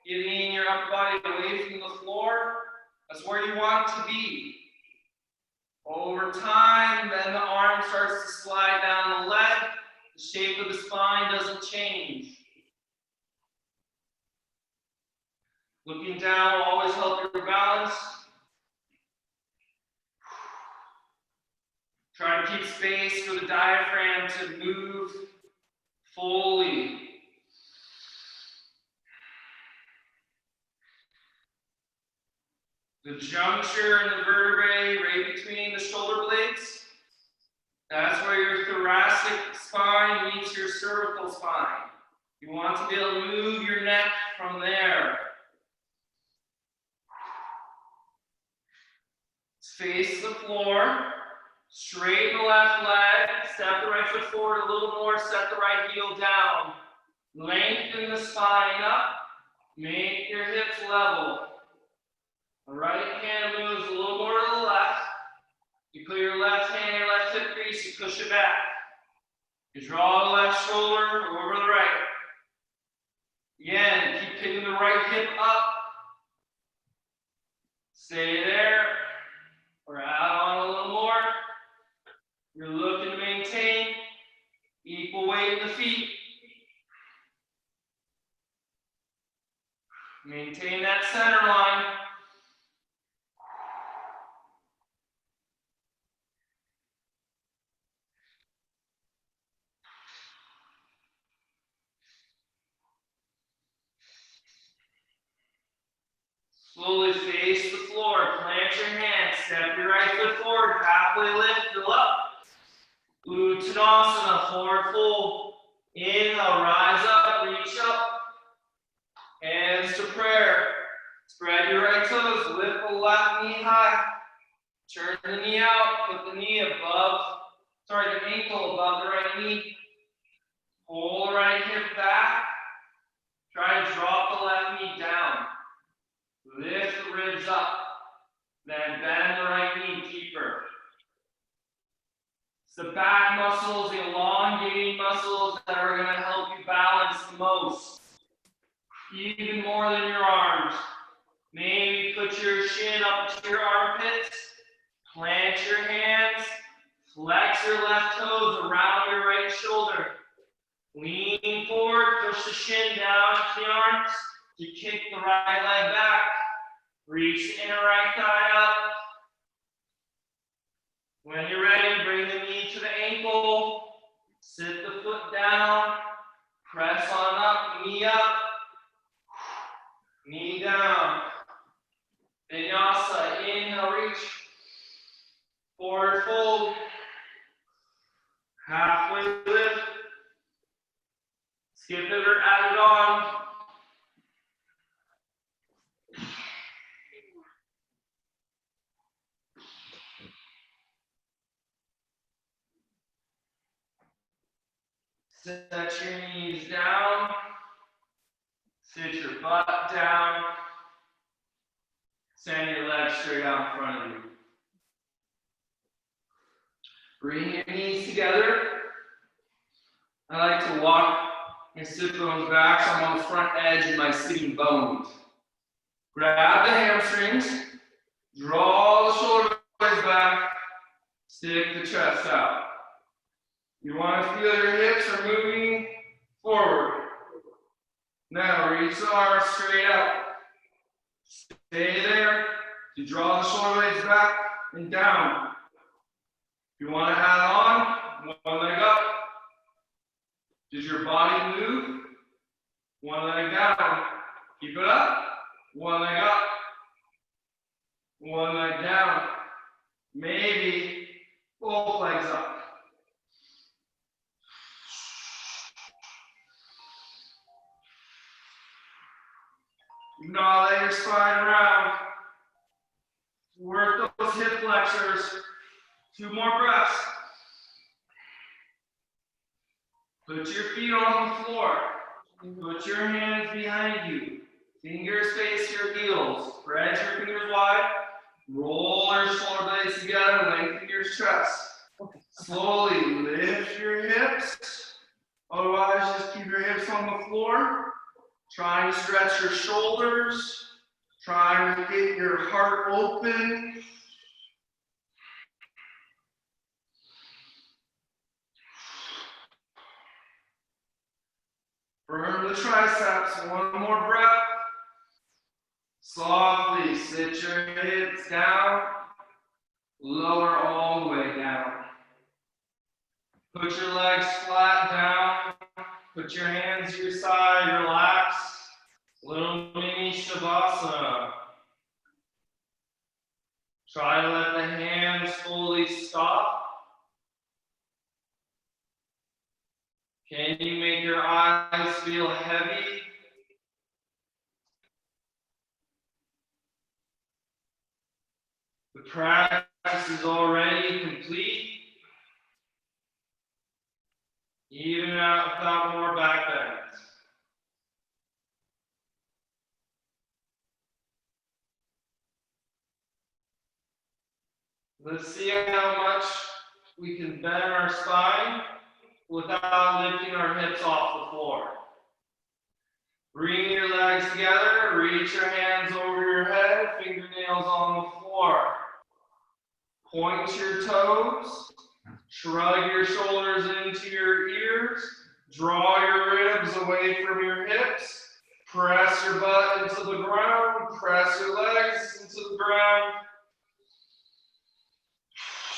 C: getting your upper body away from the floor. That's where you want to be. Over time, then the arm starts to slide down the leg. The shape of the spine doesn't change. Looking down will always help your balance. Try to keep space for the diaphragm to move fully. The juncture in the vertebrae right between the shoulder blades, that's where your thoracic spine meets your cervical spine. You want to be able to move your neck from there. Face the floor, straighten the left leg, step the right foot forward a little more, set the right heel down. Lengthen the spine up, make your hips level. The right hand moves a little more to the left. You put your left hand in your left hip crease, you push it back. You draw the left shoulder over the right. Again, keep picking the right hip up. Stay there. Or add on a little more. You're looking to maintain equal weight in the feet. Maintain that center line. Slowly face the floor, plant your hands, step your right foot forward, halfway lift, go up. Uttanasana, forward fold. Inhale, rise up, reach up. Hands to prayer. Spread your right toes, lift the left knee high. Turn the knee out, put the knee above, the ankle above the right knee. Pull the right hip back. Try to drop the left knee down. Lift the ribs up, then bend the right knee deeper. It's the back muscles, the elongating muscles that are going to help you balance the most, even more than your arms. Maybe put your shin up to your armpits, plant your hands, flex your left toes around your right shoulder. Lean forward, push the shin down to the arms to kick the right leg back. Reach the inner right thigh up. When you're ready, bring the knee to the ankle. Sit the foot down. Press on up, knee up. Knee down. Vinyasa, inhale, reach. Forward fold. Halfway lift. Skip it or add it on. Set your knees down. Sit your butt down. Send your legs straight out in front of you. Bring your knees together. I like to walk my sit bones back so I'm on the front edge of my sitting bones. Grab the hamstrings. Draw the shoulder blades back. Stick the chest out. You want to feel your hips are moving forward. Now reach the arms straight out. Stay there. You draw the shoulder blades back and down. If you want to add on, one leg up. Does your body move? One leg down. Keep it up. One leg up. One leg down. Maybe both legs up. Do not let your spine around. Work those hip flexors. 2 more breaths. Put your feet on the floor. Put your hands behind you. Fingers face your heels. Spread your fingers wide. Roll your shoulder blades together. Lengthen your chest. Slowly lift your hips. Otherwise, just keep your hips on the floor. Trying to stretch your shoulders, trying to get your heart open. Burn the triceps, one more breath. Softly sit your hips down, lower all the way down. Put your legs flat down, put your hands to your side, relax. Little mini Shavasana. Try to let the hands fully stop. Can you make your eyes feel heavy? The practice is already complete. Even out without more back bends. Let's see how much we can bend our spine without lifting our hips off the floor. Bring your legs together, reach your hands over your head, fingernails on the floor. Point your toes, shrug your shoulders into your ears, draw your ribs away from your hips, press your butt into the ground, press your legs into the ground.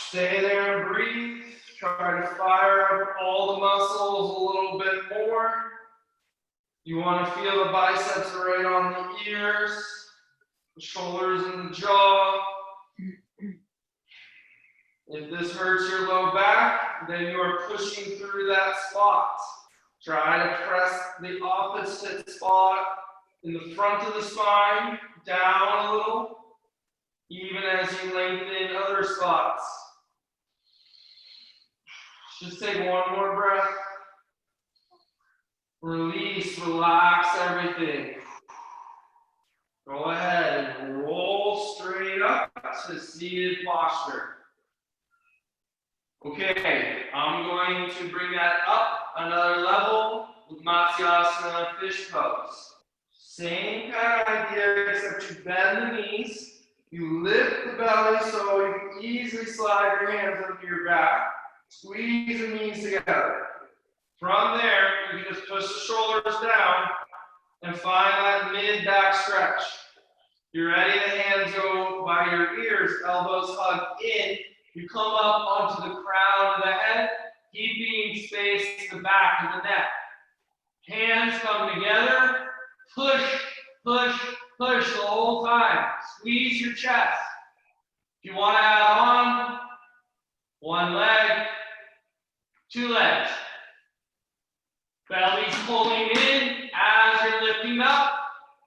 C: Stay there and breathe. Try to fire up all the muscles a little bit more. You want to feel the biceps right on the ears, the shoulders and the jaw. If this hurts your low back, then you are pushing through that spot. Try to press the opposite spot in the front of the spine, down a little, even as you lengthen other spots. Just take one more breath. Release, relax everything. Go ahead and roll straight up to seated posture. Okay, I'm going to bring that up another level with Matsyasana fish pose. Same kind of idea, except you bend the knees, you lift the belly so you can easily slide your hands under your back, squeeze the knees together. From there, you can just push the shoulders down and find that mid-back stretch. You're ready, the hands go by your ears, elbows hug in. You come up onto the crown of the head, keeping space in the back of the neck. Hands come together, push, push, push the whole time. Squeeze your chest. If you want to add on, one leg, two legs. Belly's pulling in as you're lifting up.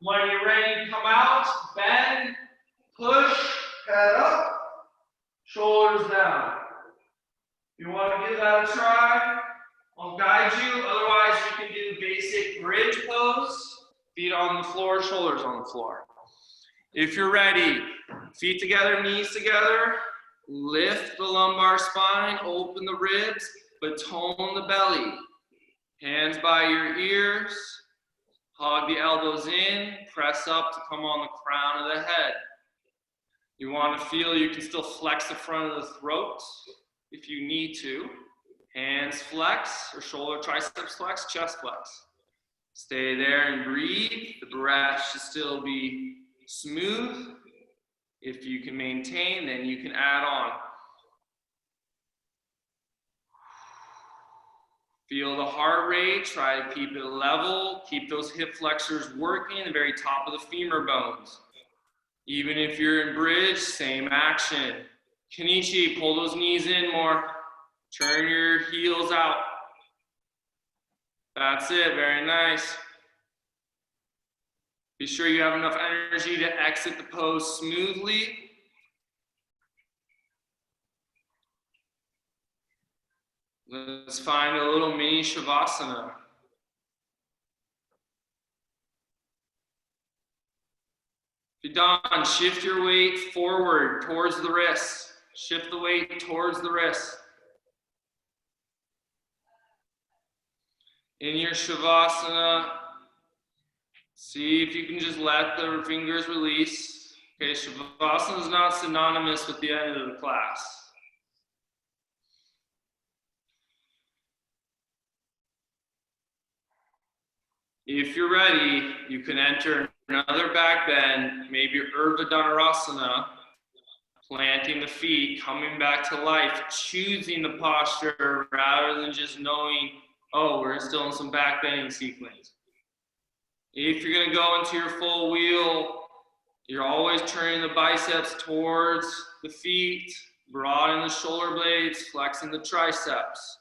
C: When you're ready to come out, bend, push, head up, shoulders down. If you want to give that a try, I'll guide you. Otherwise, you can do basic bridge pose. Feet on the floor, shoulders on the floor. If you're ready, feet together, knees together. Lift the lumbar spine, open the ribs, but tone the belly. Hands by your ears. Hug the elbows in. Press up to come on the crown of the head. You want to feel you can still flex the front of the throat if you need to. Hands flex, or shoulder triceps flex, chest flex. Stay there and breathe. The breath should still be smooth. If you can maintain, then you can add on. Feel the heart rate. Try to keep it level. Keep those hip flexors working at the very top of the femur bones. Even if you're in bridge, same action. Kenichi, pull those knees in more. Turn your heels out. That's it, very nice. Be sure you have enough energy to exit the pose smoothly. Let's find a little mini Shavasana. If you're done, shift your weight forward towards the wrists. Shift the weight towards the wrists. In your Shavasana,
B: See if you can just let the fingers release. Okay, Shavasana is not synonymous with the end of the class. If you're ready, you can enter another back bend, maybe Urdhva Dhanurasana, planting the feet, coming back to life, choosing the posture rather than just knowing, oh, we're still in some back bending sequence. If you're gonna go into your full wheel, you're always turning the biceps towards the feet, broadening the shoulder blades, flexing the triceps.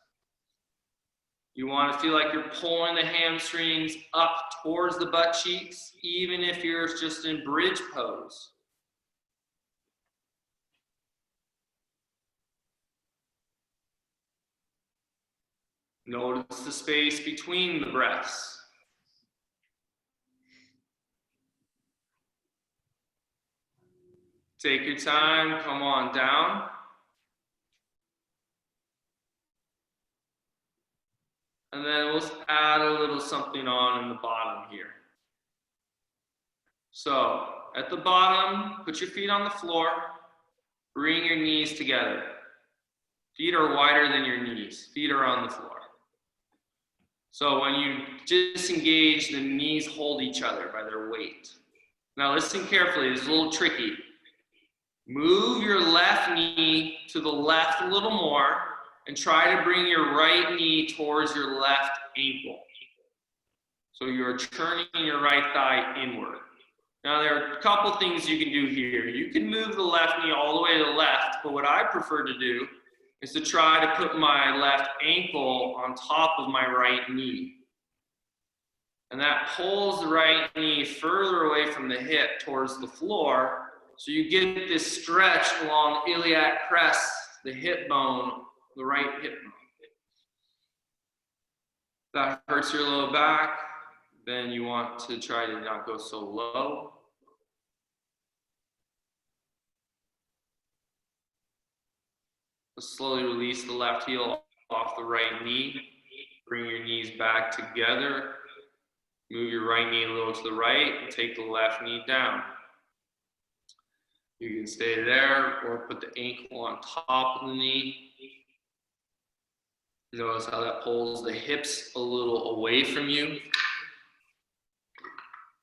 B: You want to feel like you're pulling the hamstrings up towards the butt cheeks, even if you're just in bridge pose. Notice the space between the breaths. Take your time, come on down. And then we'll add a little something on in the bottom here. So at the bottom, put your feet on the floor, bring your knees together. Feet are wider than your knees, feet are on the floor. So when you disengage, the knees hold each other by their weight. Now listen carefully, this is a little tricky. Move your left knee to the left a little more and try to bring your right knee towards your left ankle. So you're turning your right thigh inward. Now there are a couple things you can do here. You can move the left knee all the way to the left, but what I prefer to do is to try to put my left ankle on top of my right knee. And that pulls the right knee further away from the hip towards the floor, so you get this stretch along iliac crest, the hip bone, the right hip bone. If that hurts your low back, then you want to try to not go so low. Slowly release the left heel off the right knee. Bring your knees back together. Move your right knee a little to the right and take the left knee down. You can stay there or put the ankle on top of the knee. Notice how that pulls the hips a little away from you.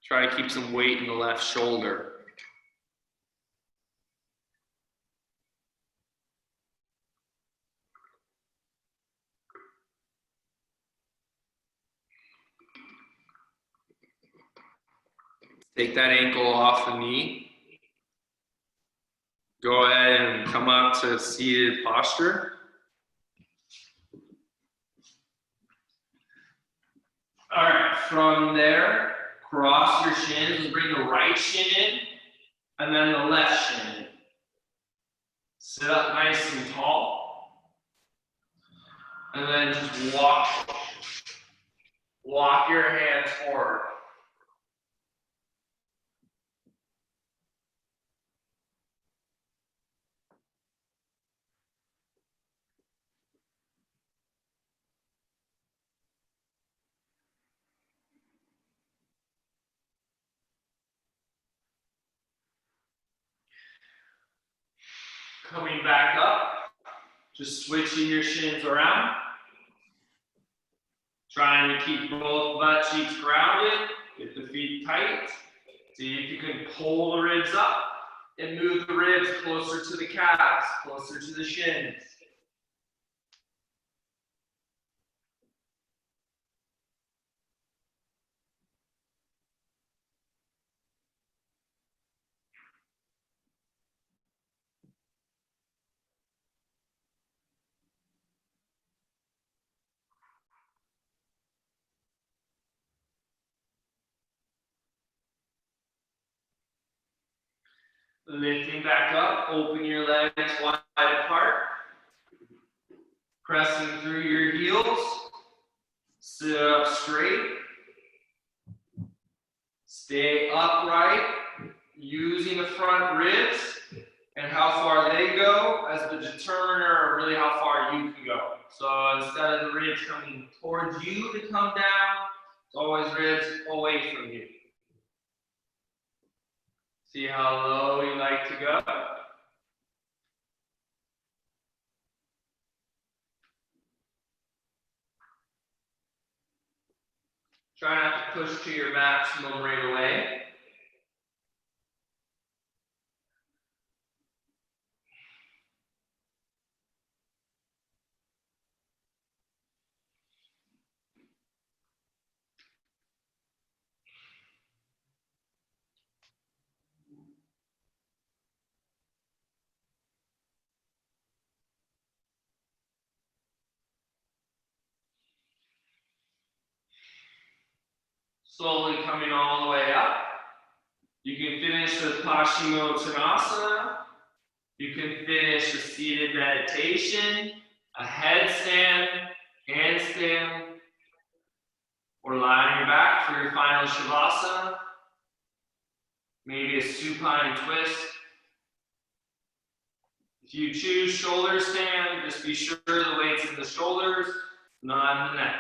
B: Try to keep some weight in the left shoulder. Take that ankle off the knee. Go ahead and come up to seated posture. All right, from there, cross your shins and bring the right shin in, and then the left shin in. Sit up nice and tall, and then just walk your hands forward. Coming back up, just switching your shins around. Trying to keep both butt cheeks grounded, get the feet tight. See if you can pull the ribs up and move the ribs closer to the calves, closer to the shins. Lifting back up, open your legs wide apart. Pressing through your heels. Sit up straight. Stay upright, using the front ribs and how far they go as the determiner of really how far you can go. So instead of the ribs coming towards you to come down, it's always ribs away from you. See how low you like to go. Try not to push to your maximum right away. Slowly coming all the way up. You can finish with Paschimottanasana. You can finish a seated meditation, a headstand, handstand, or lie on your back for your final Shavasana. Maybe a supine twist. If you choose shoulder stand, just be sure the weight's in the shoulders, not in the neck.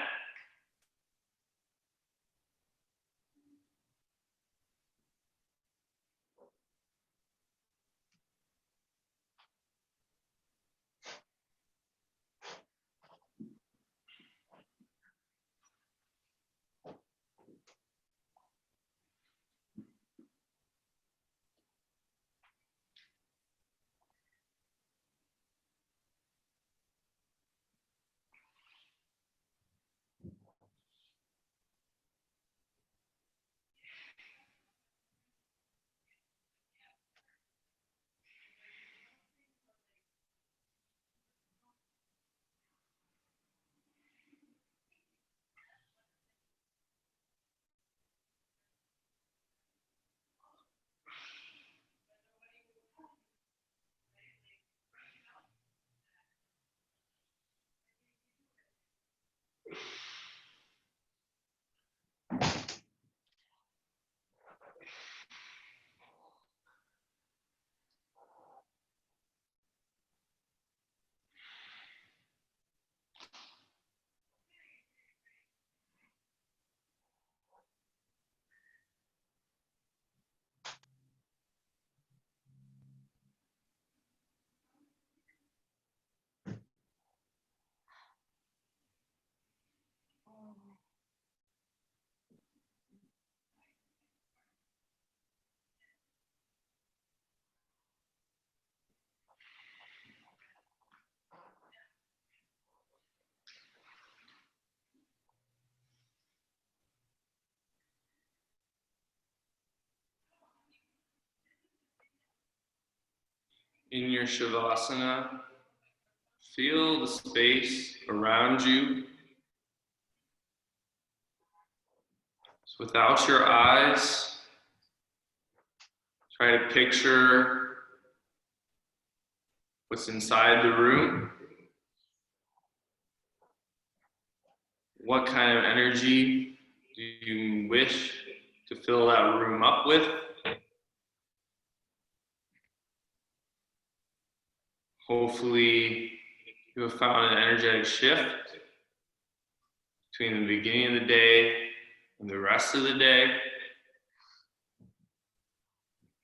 B: In your Shavasana, feel the space around you. So without your eyes, try to picture what's inside the room. What kind of energy do you wish to fill that room up with? Hopefully, you have found an energetic shift between the beginning of the day and the rest of the day.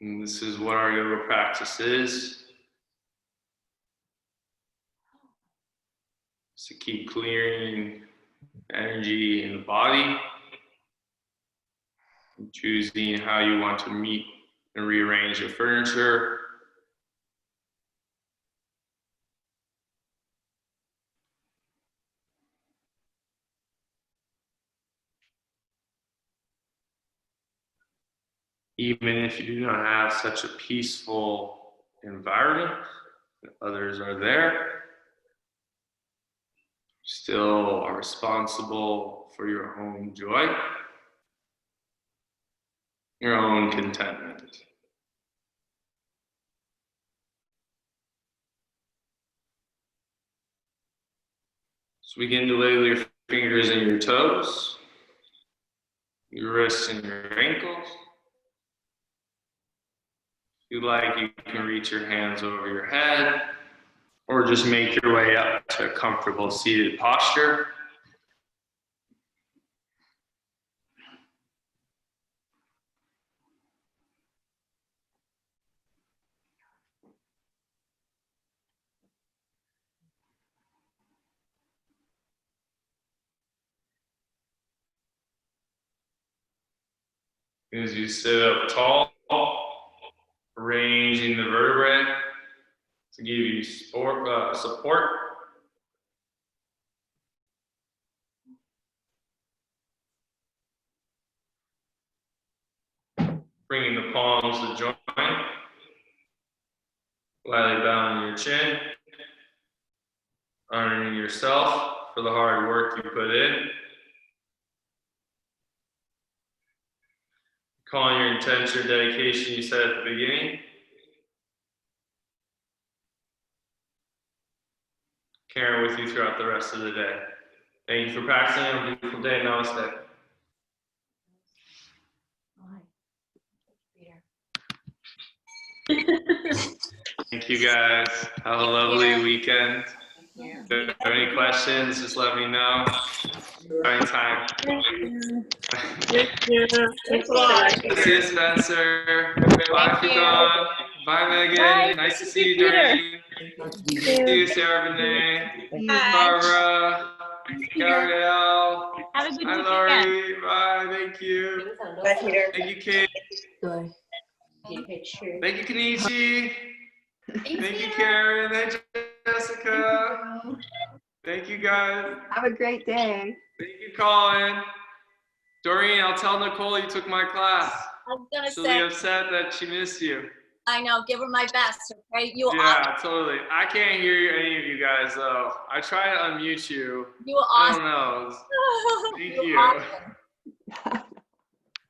B: And this is what our yoga practice is. It's to keep clearing energy in the body, and choosing how you want to meet and rearrange your furniture. Even if you do not have such a peaceful environment, others are there, still are responsible for your own joy, your own contentment. So begin to wiggle your fingers and your toes, your wrists and your ankles. If you like, you can reach your hands over your head, or just make your way up to a comfortable seated posture. As you sit up tall, arranging the vertebrae to give you support. Bringing the palms to join. Lightly bowing your chin. Honoring yourself for the hard work you put in. Calling your intention or dedication you said at the beginning. Carrying with you throughout the rest of the day. Thank you for practicing. Have a beautiful day. Namaste. Thank you guys. Have a lovely weekend. If you have any questions, just let me know. Anytime.
D: Thank you. Thanks a lot.
B: See you, Spencer. Bye, Fidon. Bye, Megan.
D: Bye.
B: Nice to see you, Doreen. See you, Sarah Benet. Barbara. Gabrielle.
D: Have a good
B: Hi,
D: weekend.
B: Laurie. Bye. Thank you.
A: Bye, Peter.
B: Thank you, Kate.
A: Picture.
B: Thank you, Kenichi. Thank you, Karen. Thank you, Jessica. Thank you, guys.
E: Have a great day.
B: Thank you, Colin. Doreen, I'll tell Nicole you took my class.
F: I was gonna
B: She'll
F: say,
B: be upset that she missed you.
F: I know, give her my best, okay? You are
B: Yeah, totally. I can't hear any of you guys, though. I try to unmute you.
F: you are
B: I
F: awesome.
B: don't know. Thank
F: You're
B: you.
F: awesome.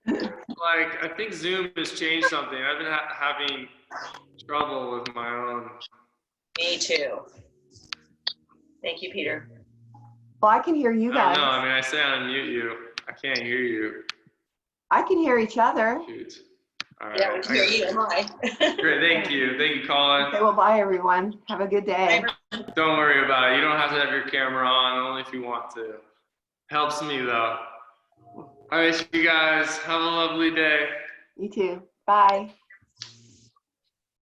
B: Like, I think Zoom has changed something. I've been having trouble with my own.
A: Me too. Thank you, Peter.
E: Well, I can hear you
B: I don't
E: guys.
B: know. I mean, I say unmute you. I can't hear you.
E: I can hear each other.
B: Shoot. All right.
A: Yeah, we can hear you. Hi.
B: Great. Thank you. Thank you, Colin.
E: Okay, well, bye, everyone. Have a good day.
B: Don't worry about it. You don't have to have your camera on, only if you want to. Helps me, though. All right, you guys. Have a lovely day.
E: You too. Bye.